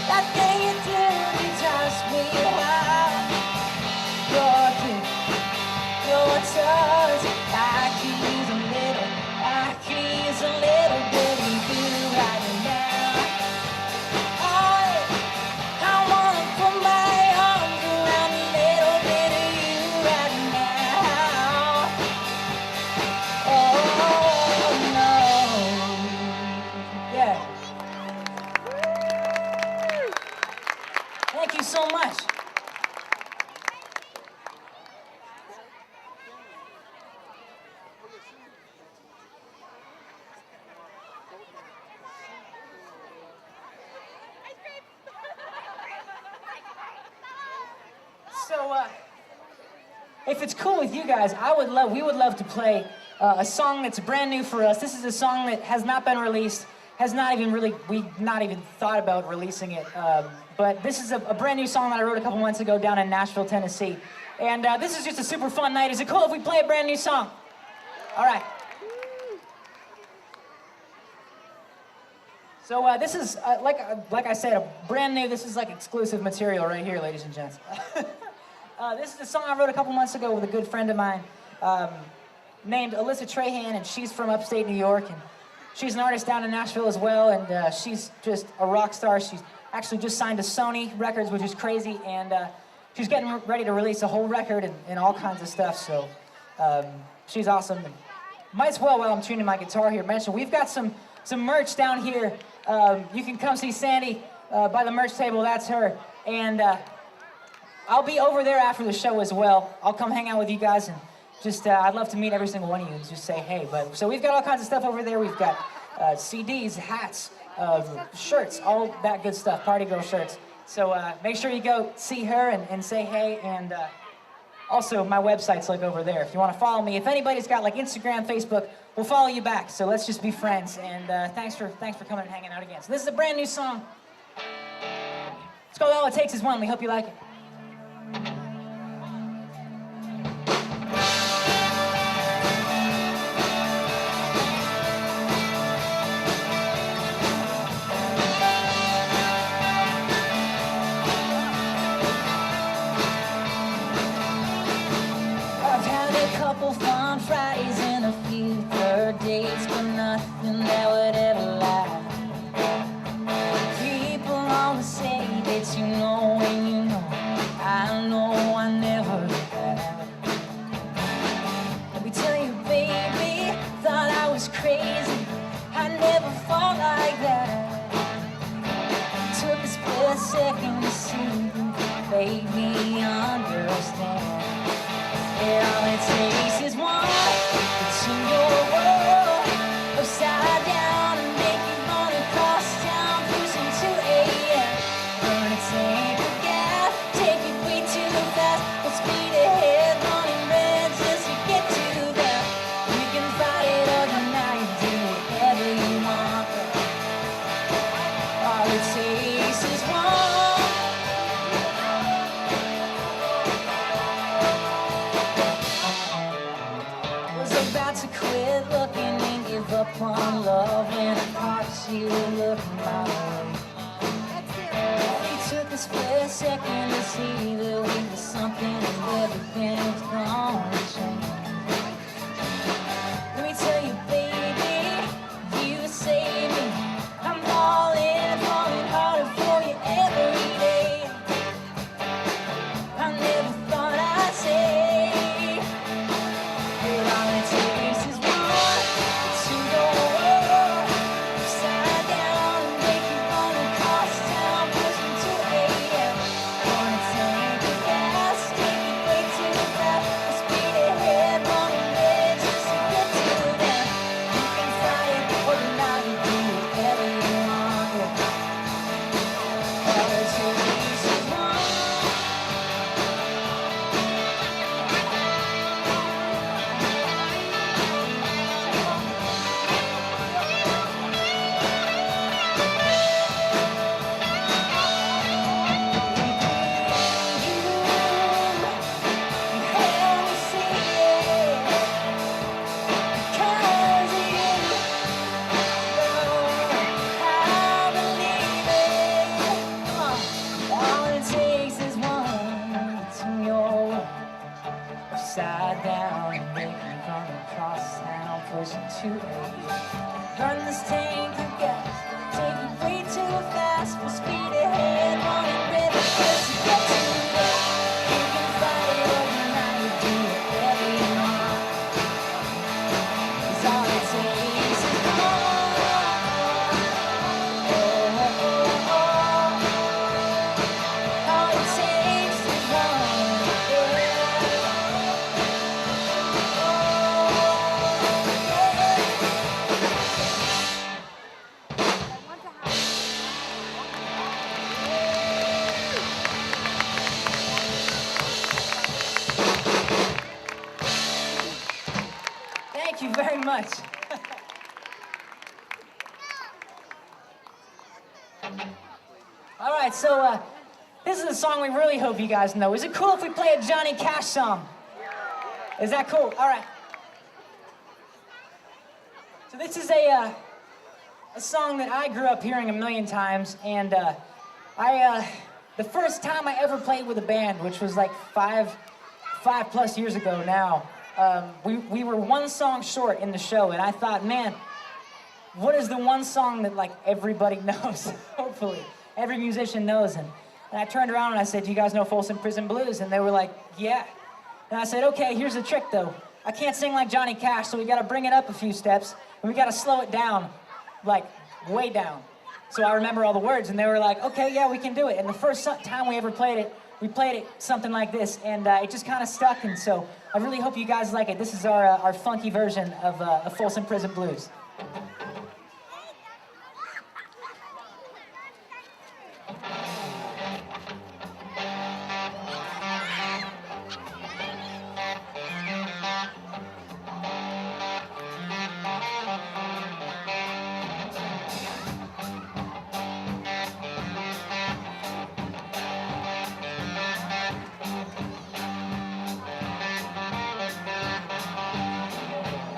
That thing you do, you touch me wild. Your kiss, your touch. I could use a little bit of you right now. I wanna put my arms around a little bit of you right now. Oh no. Yeah. Thank you so much. So, if it's cool with you guys, we would love to play a song that's brand new for us. This is a song that has not been released, we've not even thought about releasing it. But this is a brand new song that I wrote a couple months ago down in Nashville, Tennessee. And this is just a super fun night. Is it cool if we play a brand new song? All right. So this is, like I said, a brand new, this is like exclusive material right here, ladies and gents. This is a song I wrote a couple months ago with a good friend of mine named Alyssa Trahan, and she's from upstate New York, and she's an artist down in Nashville as well, and she's just a rock star. She's actually just signed to Sony Records, which is crazy, and she's getting ready to release a whole record and all kinds of stuff, so she's awesome. And might as well, while I'm tuning my guitar here, mention we've got some merch down here. You can come see Sandy by the merch table, that's her, and I'll be over there after the show as well. I'll come hang out with you guys, and just, I'd love to meet every single one of you and just say hey. So we've got all kinds of stuff over there. We've got CDs, hats, shirts, all that good stuff, party girl shirts. So make sure you go see her and say hey, and also my website's like over there. If you want to follow me, if anybody's got like Instagram, Facebook, we'll follow you back. So let's just be friends, and thanks for coming and hanging out again. So this is a brand new song. It's called All It Takes Is One. We hope you like it. second to see, baby, understand. And all it takes is one to turn your world upside down and make you run across town, cruising to AM. Burn a tank of gas, take it way too fast, but speed ahead, running red just to get to them. You can fight it all you now, you do whatever you want. All it takes is one. Was about to quit looking and give up on love when I caught you looking my way. It took a split second to see that we were something and everything was gonna change. Let me tell you, baby, you saved me. I'm all in, falling harder for you every day. I never thought I'd say, but all it takes is one to go upside down and make you run across town, pushing to AM. Wanna tank of gas, take it way too fast, but speed ahead, running red just to get to them. You can fight it, or now you do whatever you want. All it takes is one. Upside down and make me run across town, pushing to AM. Run this tank of gas, take it way too fast, full speed ahead, running red just to get to there. You can fight it over now, you do whatever you want. 'Cause all it takes is one. Oh, oh, oh, oh. All it takes is one. Yeah. Thank you very much. All right, so this is a song we really hope you guys know. Is it cool if we play a Johnny Cash song? Is that cool? All right. So this is a song that I grew up hearing a million times, and the first time I ever played with a band, which was like five plus years ago now, we were one song short in the show, and I thought, man, what is the one song that like everybody knows? Hopefully, every musician knows. And I turned around and I said, "Do you guys know Folsom Prison Blues?" And they were like, "Yeah." And I said, "Okay, here's the trick though. I can't sing like Johnny Cash, so we got to bring it up a few steps, and we got to slow it down, like way down." So I remember all the words, and they were like, "Okay, yeah, we can do it." And the first time we ever played it, we played it something like this, and it just kind of stuck. And so I really hope you guys like it. This is our funky version of Folsom Prison Blues.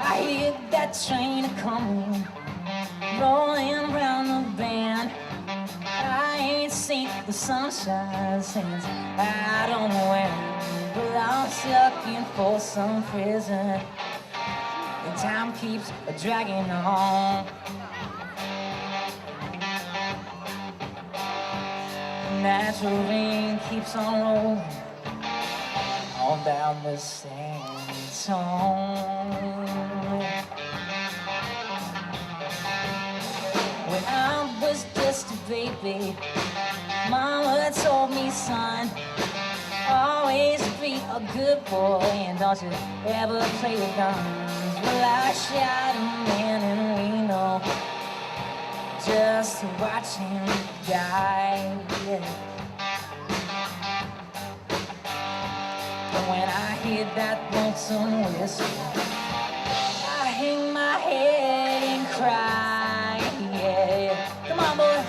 I hear that train a-coming, rolling around the bend. I ain't seen the sunshine since I don't know when, but I'm stuck in Folsom Prison, and time keeps dragging on. Natural rain keeps on rolling on down the sandy tone. When I was just a baby, Mama told me, son, always be a good boy and don't you ever play with guns. Well, I shot a man in Reno just to watch him die. Yeah. But when I hear that lonesome whistle, I hang my head and cry. Yeah. Come on, boys.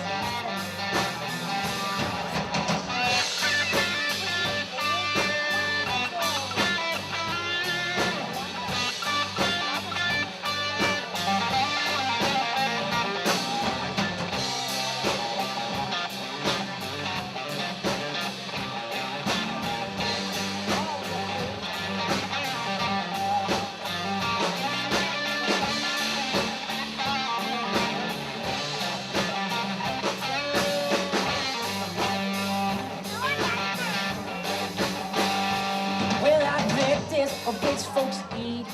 Or rich folks eating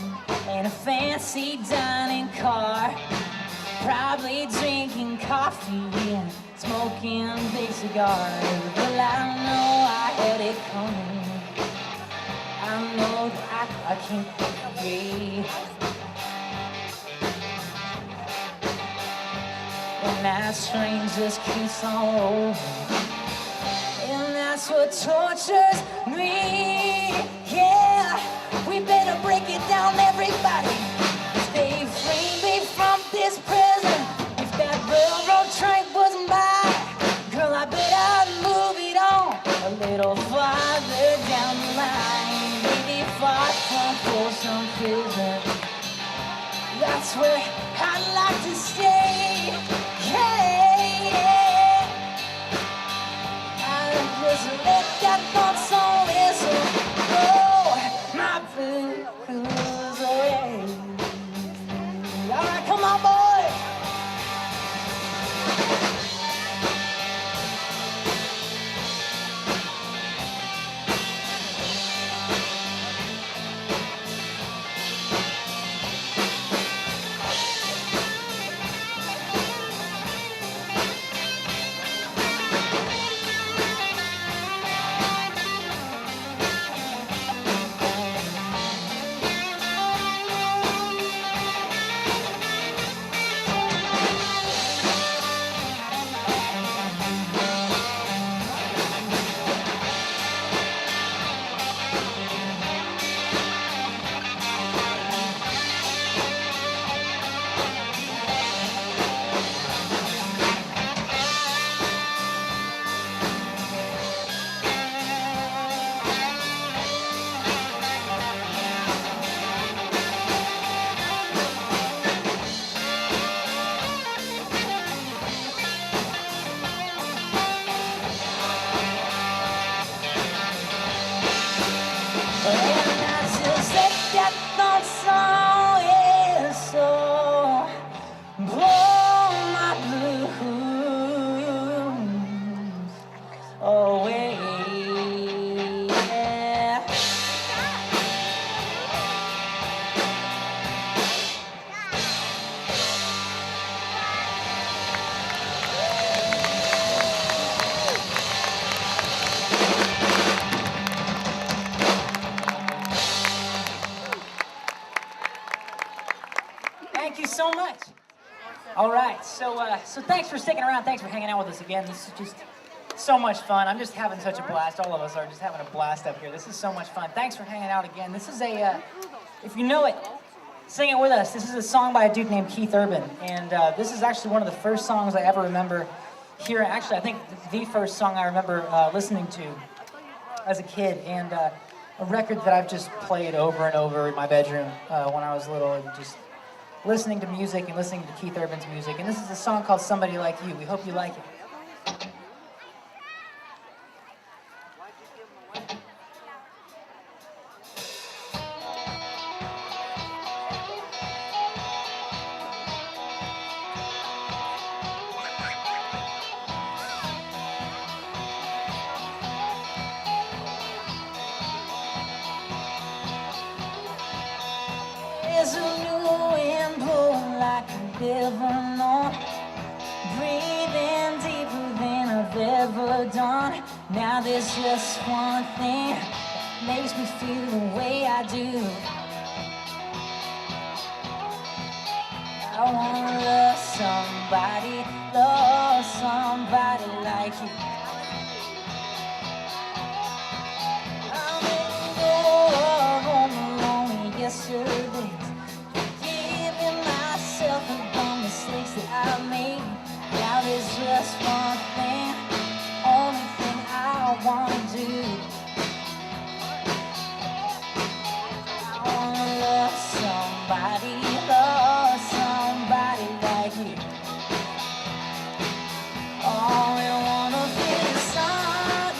in a fancy dining car, probably drinking coffee and smoking big cigars. Well, I know I had it coming. I know that I can't breathe. And that train just keeps on rolling, and that's what tortures me. Yeah. We better break it down, everybody. Stay free me from this prison. If that railroad train was mine, girl, I bet I'd move it on a little farther down the line. Maybe far from Folsom Prison. That's where I'd like to stay. Yeah, yeah. I just let that thought song whistle. My blues away. All right, come on, boys. So much. All right, so thanks for sticking around. Thanks for hanging out with us again. This is just so much fun. I'm just having such a blast. All of us are just having a blast up here. This is so much fun. Thanks for hanging out again. This is a, if you know it, sing it with us. This is a song by a dude named Keith Urban, and this is actually one of the first songs I ever remember hearing. Actually, I think the first song I remember listening to as a kid, and a record that I've just played over and over in my bedroom when I was little, and just listening to music and listening to Keith Urban's music. And this is a song called Somebody Like You. We hope you like it. There's a new wind blowing like I've never known, breathing deeper than I've ever have done. Now there's just one thing that makes me feel the way I do. I wanna love somebody like you. I'm letting go of all the lonely yesterdays, forgiving myself for the mistakes that I made. Now there's just one thing, only thing I wanna do. I wanna love somebody like you. Oh, I wanna feel the sun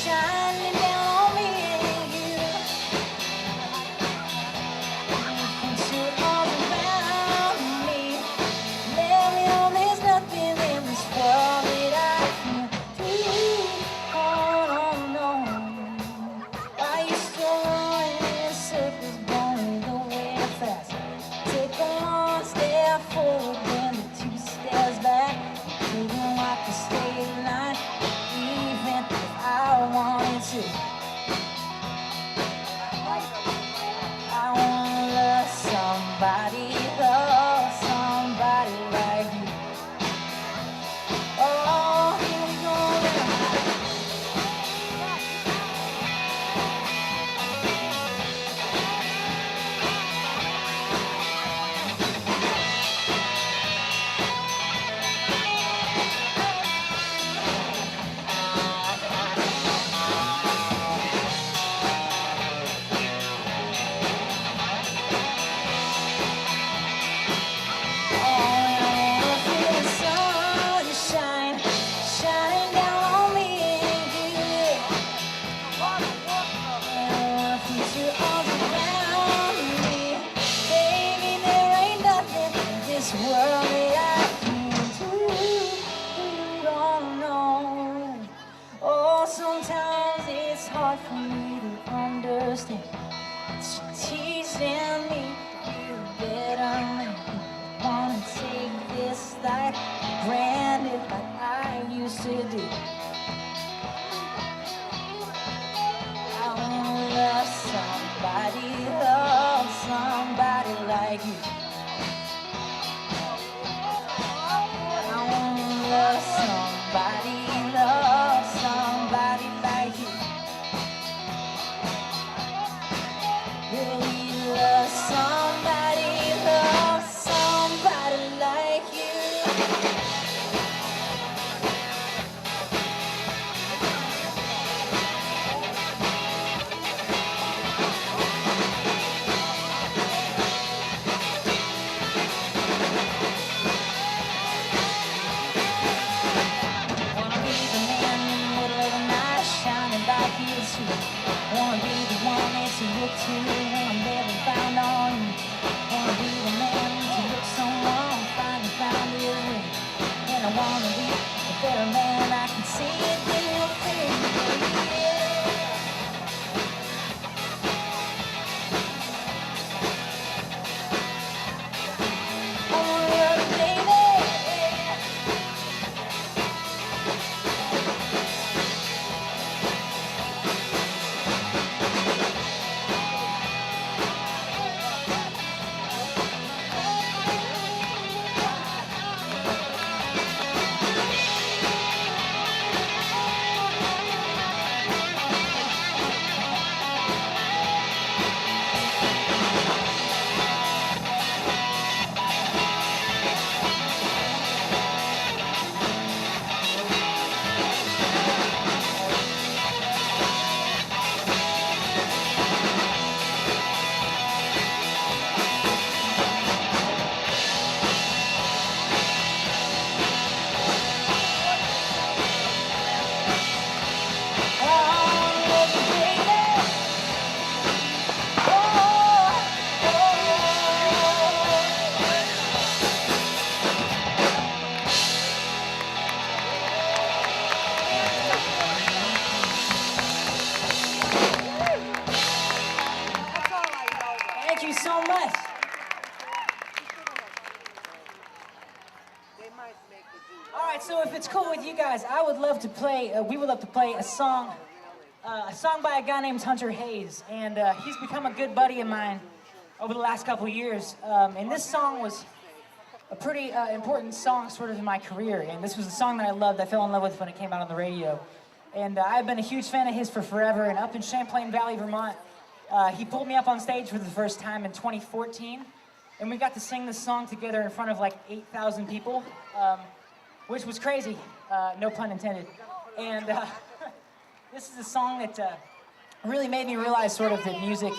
shining down on me and you. Put your arms around me. Let me know there's nothing in this world that I can't do. Oh, no. I used to run in circles, going nowhere fast. Take one step forward, then the two steps back. Feeling like a straight line, even if I wanted to. I wanna love somebody like you. Oh, here we go now. Sometimes it's hard for me to understand. It's teaching me to be a better man. Wanna take this life granted like I used to do. I wanna love somebody like you. I wanna love somebody like you. Really love somebody like you. Wanna be the man in the middle of the night, shining like you too. Wanna be the one that you look to when I'm never found on you. Wanna be the man to look someone, finally found you. And I wanna be a better man, I can see it in your face, baby. I wanna love you, baby. All right, so if it's cool with you guys, I would love to play, we would love to play a song by a guy named Hunter Hayes, and he's become a good buddy of mine over the last couple years, and this song was a pretty important song sort of in my career, and this was a song that I loved, I fell in love with when it came out on the radio, and I've been a huge fan of his for forever, and up in Champlain Valley, Vermont, he pulled me up on stage for the first time in 2014, and we got to sing this song together in front of like 8,000 people, which was crazy, no pun intended. And this is a song that really made me realize sort of that music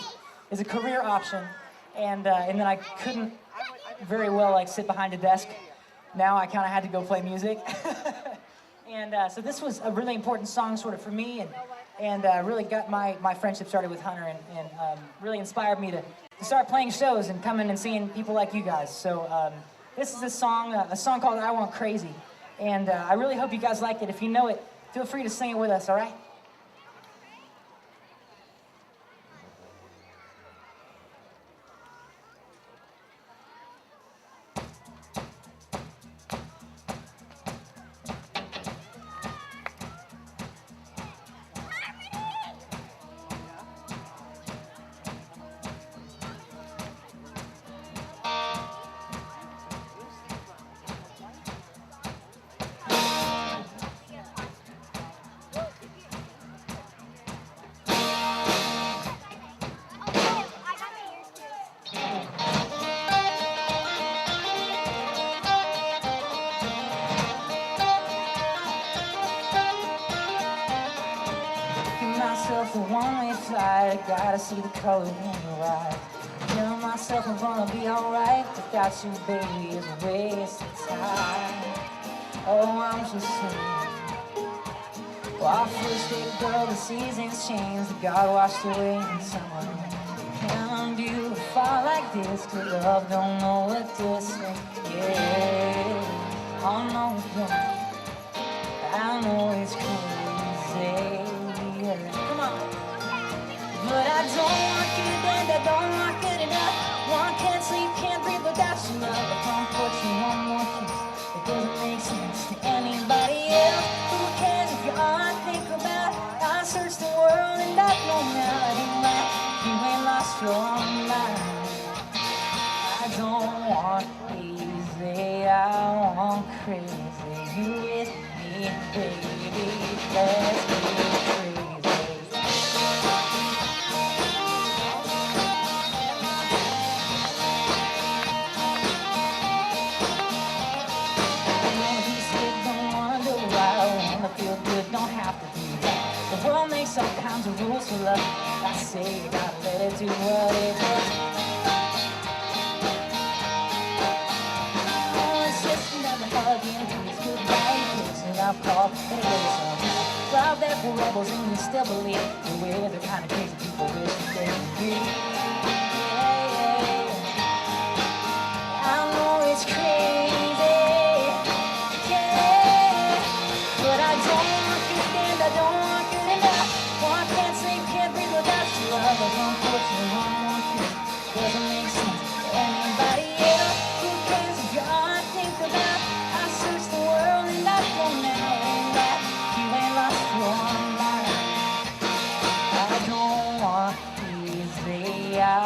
is a career option, and then I couldn't very well like sit behind a desk. Now I kind of had to go play music. And so this was a really important song sort of for me, and really got my friendship started with Hunter, and really inspired me to start playing shows and coming and seeing people like you guys. So this is a song called I Want Crazy. And I really hope you guys like it. If you know it, feel free to sing it with us, all right? Myself a one-way flight, gotta see the color in your eyes. Tell myself I'm gonna be alright, without you, baby, is a waste of time. Oh, I'm so sorry. Well, our first date, girl, the seasons changed, the God washed away in summer. Can you fall like this, 'cause love don't know what to say, yeah. Oh, no, it don't. I know it's crazy. Come on. But I don't want you to end, I don't want good enough. One can't sleep, can't breathe without your love. I can't put you one more kiss. It doesn't make sense to anybody else. Who cares if you're all I think about? I search the world and I know now that you ain't lost your mind. I don't want easy, I want crazy. You with me, baby, let's be crazy. Feel good, don't have to do that. The world makes all kinds of rules for love. I say you gotta let it do what it does. Oh, it's just another hug and please goodbye. Kiss and I'll call and away sometime. Love that for rebels and you still believe we're the kind of crazy people wish they could be. Yeah. I know it's crazy. I don't want good enough. One can't sleep, can't breathe without your love. I don't put you one more kiss. Doesn't make sense to anybody else. Who cares if you're all I think about? I search the world and I know now that you ain't lost your mind. I don't want easy. I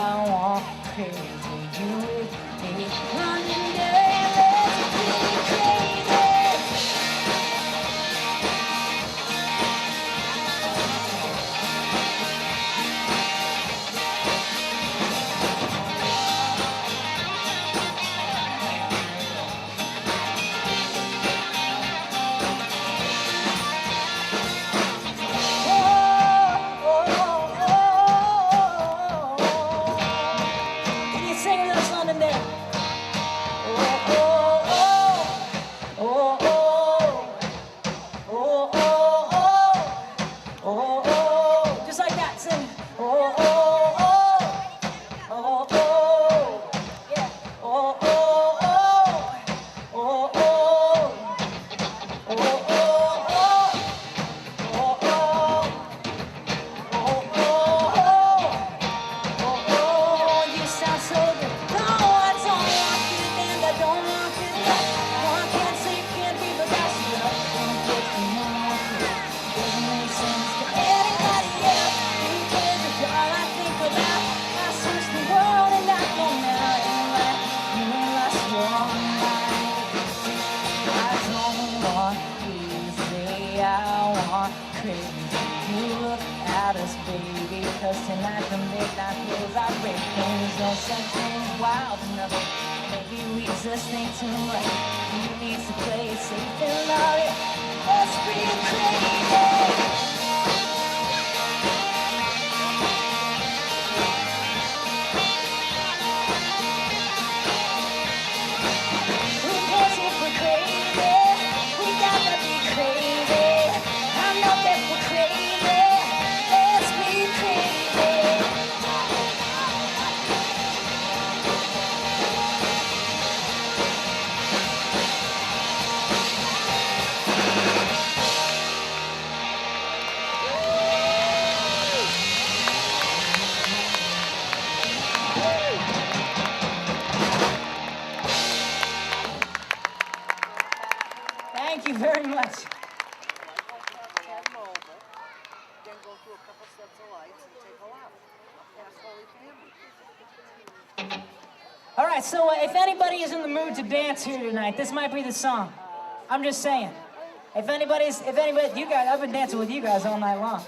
crazy. You look at us, baby, 'cause tonight the midnight bills are breaking. There's no such thing as wild enough. Maybe we just think too much. You need to play it safe and love it. Let's be crazy. Thank you very much. Then go through a couple sets of lights and take a lap. Past Holy Family. All right, so if anybody is in the mood to dance here tonight, this might be the song. I'm just saying. If anybody, you guys, I've been dancing with you guys all night long.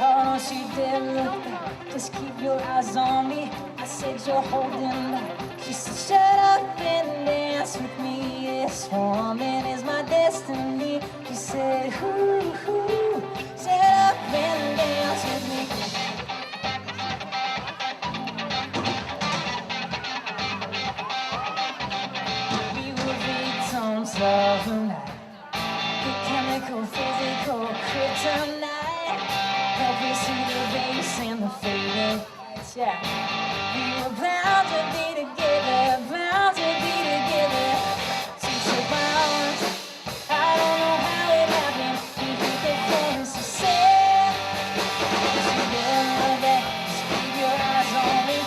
Oh, no, she did look back. Just keep your eyes on me. I said you're holding back. She said, shut up and dance with me. This woman is my destiny. She said, hoo, hoo. Shut up and dance with me. We were victims of the night. The chemical, physical kryptonite. Help me see the bass and the faded lights, yeah. We were bound to be together, bound to be together. She took my arms, I don't know how it happened. We hit the fence, she said, she didn't back, just keep your eyes on me.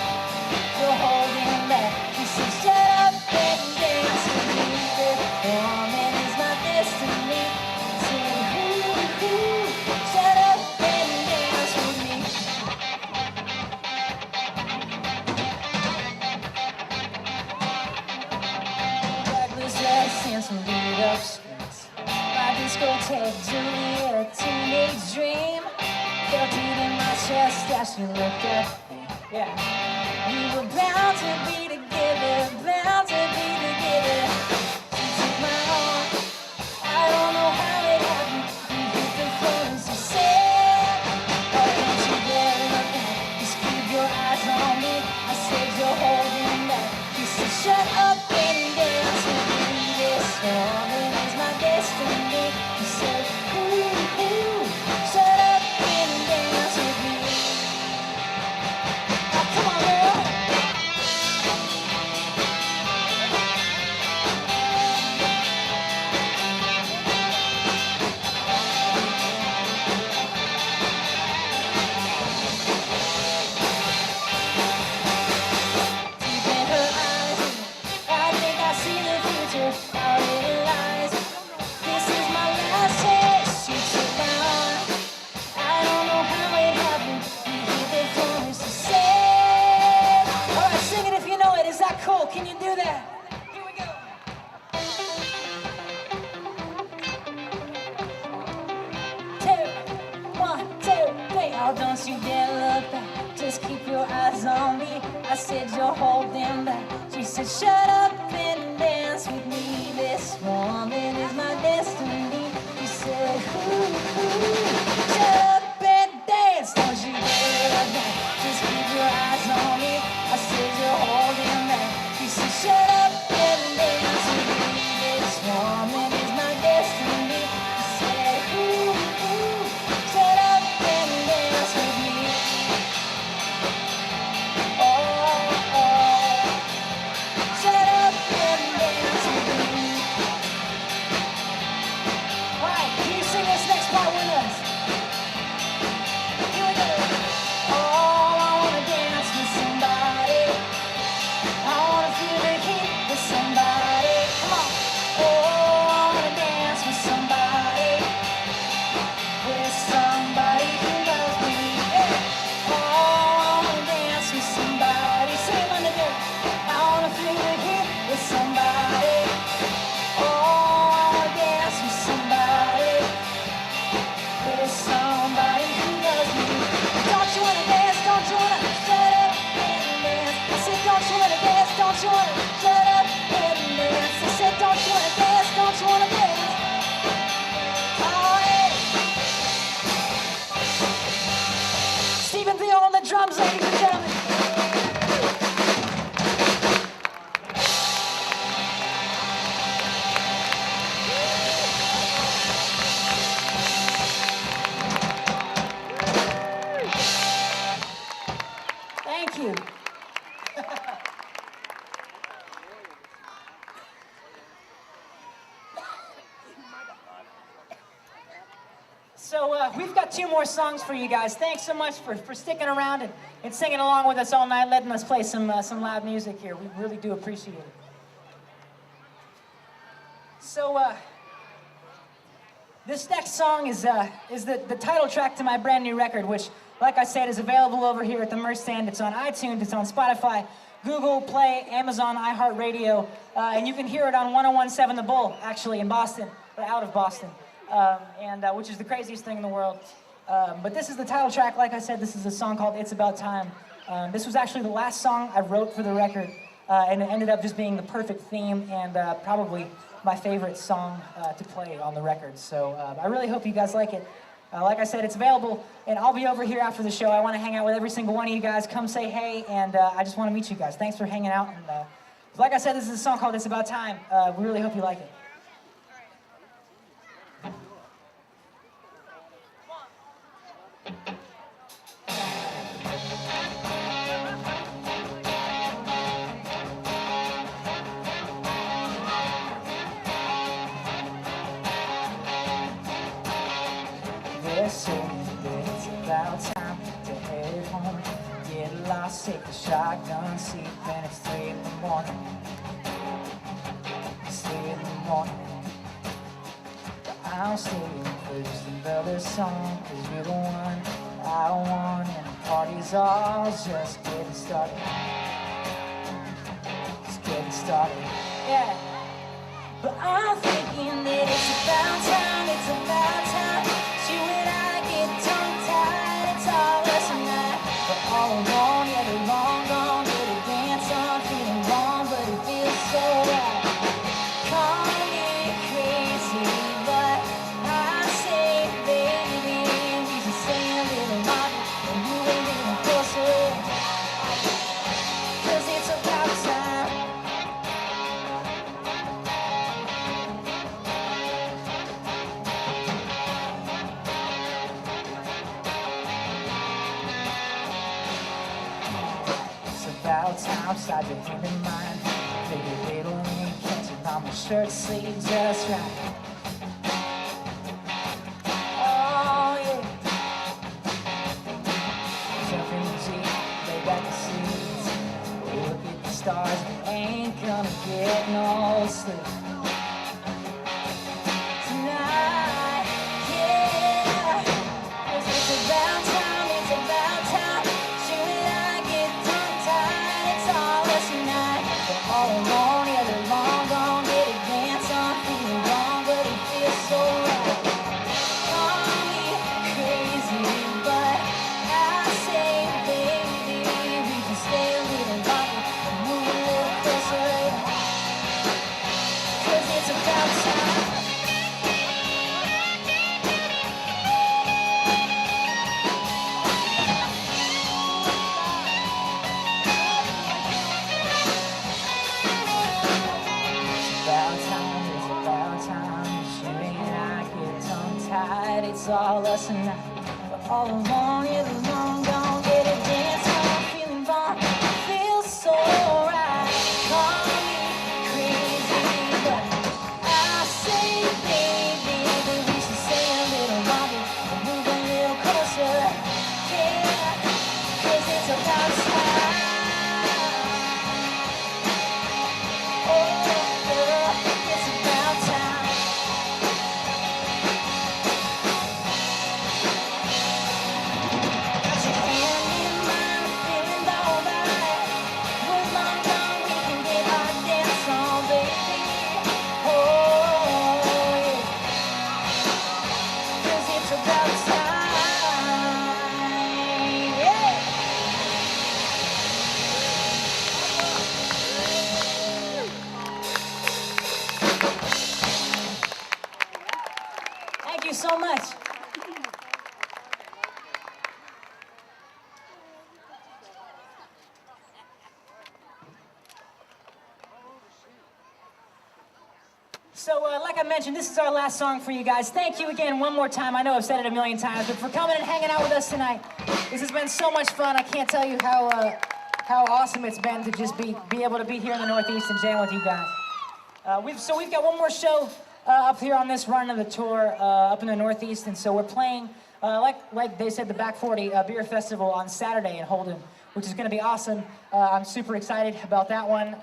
You're holding back. She said, shut up and dance with me. The woman is my destiny. She said, ooh, ooh, shut up and dance with me. Reckless dress and some beat-up skirts. My discotheque, Juliet, a teenage dream. Felt it in my chest as she looked at me. Yeah, we were bound to be together, bound to be together. She took my arm, I don't know how it happened. We hit the floor and she said, oh, don't you dare look back, just keep your eyes on me. I said, you're holding back. She said, shut up and dance with me. This woman is my destiny. She said, ooh, ooh, shut up and dance with me. Oh, come on, girl. Deep in her eyes, I think I see the future. I realize this is my last chance. She took my arm. I don't know how it happened. We hit the floor and she said, all right, sing it if you know it. Is that cool? Can you do that? Here we go. 2, 1, 2, 3. Oh, don't you dare look back. Just keep your eyes on me. I said you're holding back. She said, shut up and dance with me. This woman is my destiny. She said, ooh, ooh, shut up and dance. Don't you dare look back. Just keep your eyes on me. I said you're holding back. She said, shut up and dance with me. This woman is my destiny. She said, ooh, ooh, shut up and dance with me. Oh, oh, shut up and don't you wanna get up and dance? I said, don't you wanna dance? Don't you wanna dance? Oh, yeah. Stephen Theo on the drums, ladies and gentlemen. Thank you. So we've got 2 more songs for you guys. Thanks so much for sticking around and singing along with us all night, letting us play some loud music here. We really do appreciate it. So this next song is the title track to my brand new record, which, like I said, is available over here at the merch stand. It's on iTunes, it's on Spotify, Google Play, Amazon, iHeartRadio, and you can hear it on 101.7 The Bull, actually, in Boston, or out of Boston, which is the craziest thing in the world. But this is the title track. Like I said, this is a song called It's About Time. This was actually the last song I wrote for the record, and it ended up just being the perfect theme and probably my favorite song to play on the record. So I really hope you guys like it. Like I said, it's available, and I'll be over here after the show. I want to hang out with every single one of you guys. Come say hey, and I just want to meet you guys. Thanks for hanging out. And like I said, this is a song called It's About Time. We really hope you like it. It's about time to head home. Get lost, take the shotgun seat, and it's 3 in the morning. It's 3 in the morning. But I'll stay for just another song, 'cause you're the one I want, and the party's all just getting started. Just getting started. Yeah. But I'm thinking that it's about time, it's about time. You and I get tongue-tied, it's all us tonight. But all alone, yeah, they're long gone. Get a dance on, feeling wrong, but it feels so right. Call me crazy, but I say, baby, we should stay a little longer and move a little closer. 'Cause it's about time. About time, slide your hand in mine. Take a little ring, catching on my shirt sleeve just right. Oh yeah. Jump in the Jeep, lay back the seats. Look at the stars, we ain't gonna get no sleep tonight. Yeah, 'cause it's about time, it's about time. You and I get tongue-tied, it's all us tonight. We're all alone, yeah, they're long gone. Get a dance on, feeling wrong, but it feels so right. Call me crazy, but I say, baby, we can stay a little longer and move a little closer. 'Cause it's about time. It's all us tonight. We're all alone, yeah, the long gone. Get a dance on, feeling fine. Feels so right. Call me crazy, but I say, baby, that we should stay a little longer and move a little closer. Yeah, 'cause it's about time. Oh, it's about time. So, like I mentioned, this is our last song for you guys. Thank you again one more time. I know I've said it a million times, but for coming and hanging out with us tonight. This has been so much fun. I can't tell you how awesome it's been to just be able to be here in the Northeast and jam with you guys. We've got one more show up here on this run of the tour up in the Northeast, and so we're playing, like they said, the Back 40 Beer Festival on Saturday in Holden, which is going to be awesome. I'm super excited about that one.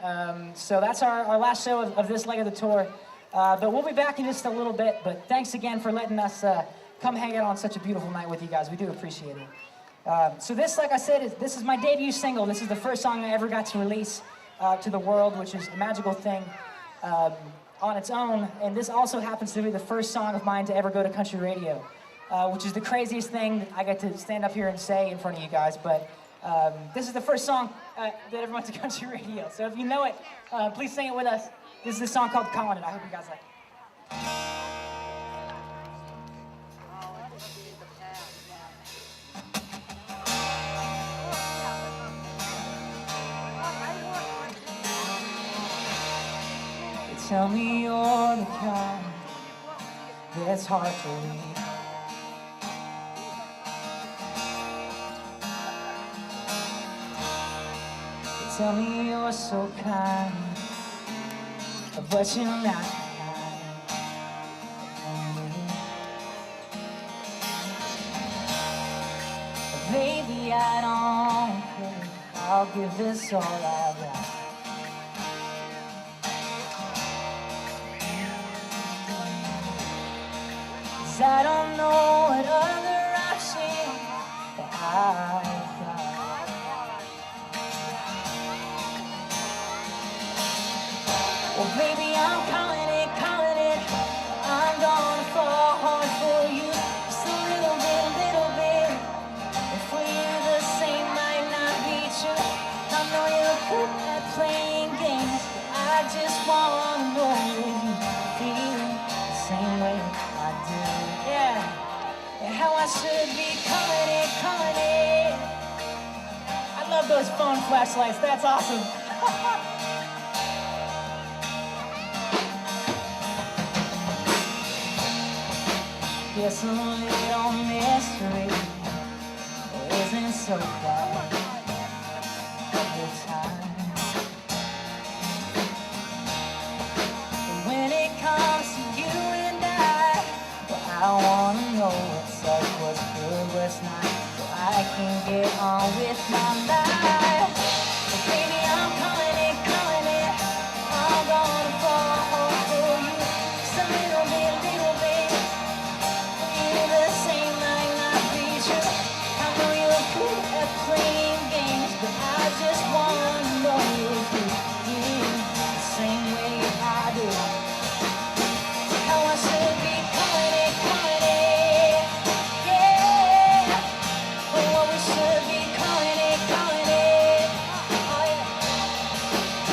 So that's our last show of this leg of the tour. But we'll be back in just a little bit. But thanks again for letting us come hang out on such a beautiful night with you guys. We do appreciate it. So this, like I said, this is my debut single. This is the first song I ever got to release to the world, which is a magical thing on its own. And this also happens to be the first song of mine to ever go to country radio, which is the craziest thing I get to stand up here and say in front of you guys. But this is the first song that ever went to country radio. So if you know it, please sing it with us. This is a song called Calling It. I hope you guys like it. Tell me you're the kind that's hard to read. Tell me you're so kind, but you're not kind. Baby, I don't care. I'll give this all I got. 'Cause I don't know what other option that I've got. Well, baby, I'm calling it. I'm gonna fall hard for you. Just a little bit. And for you, the same might not be true. I know you're good at playing games, but I just wanna know if you feel the same way I do. Yeah, how I should be calling it. I love those phone flashlights. That's awesome. Guess a little mystery isn't so bad this time. But when it comes to you and I, well, I wanna know what's up, what's good, what's not, so I can get on with my life. But baby, I'm calling it. I'm gonna fall hard for you. Just a little bit. Playing games, but I just wanna know if you feel the same way I do. How I should be calling it. Yeah. What we should be calling it. Oh yeah.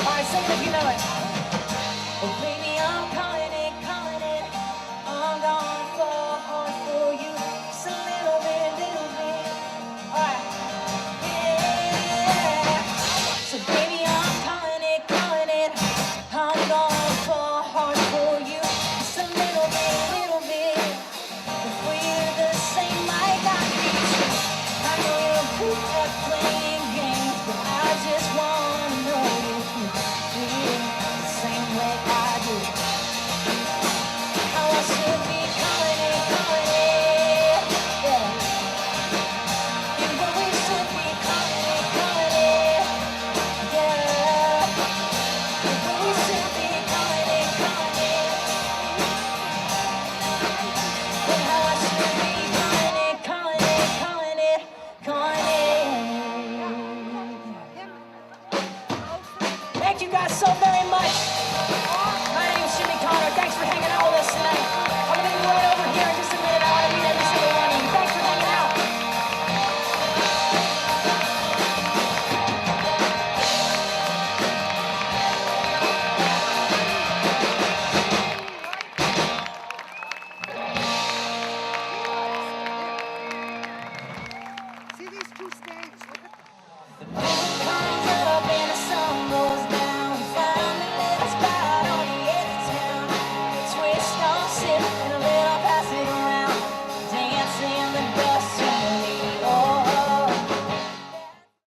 Alright, sing it if you know it. Oh baby, I'm calling it. I'm gonna fall hard for you. Just a little bit. Alright. So baby, I'm calling it. I'm gonna fall hard for you. Just a little bit. But for you, the same might not be true. I know you're good at playing games, but I just wanna know if you feel the same way I do. How I should be calling it. Yeah. And what we should be calling it. Yeah, but we should be calling it. But how I should be calling it. Thank you guys so very much.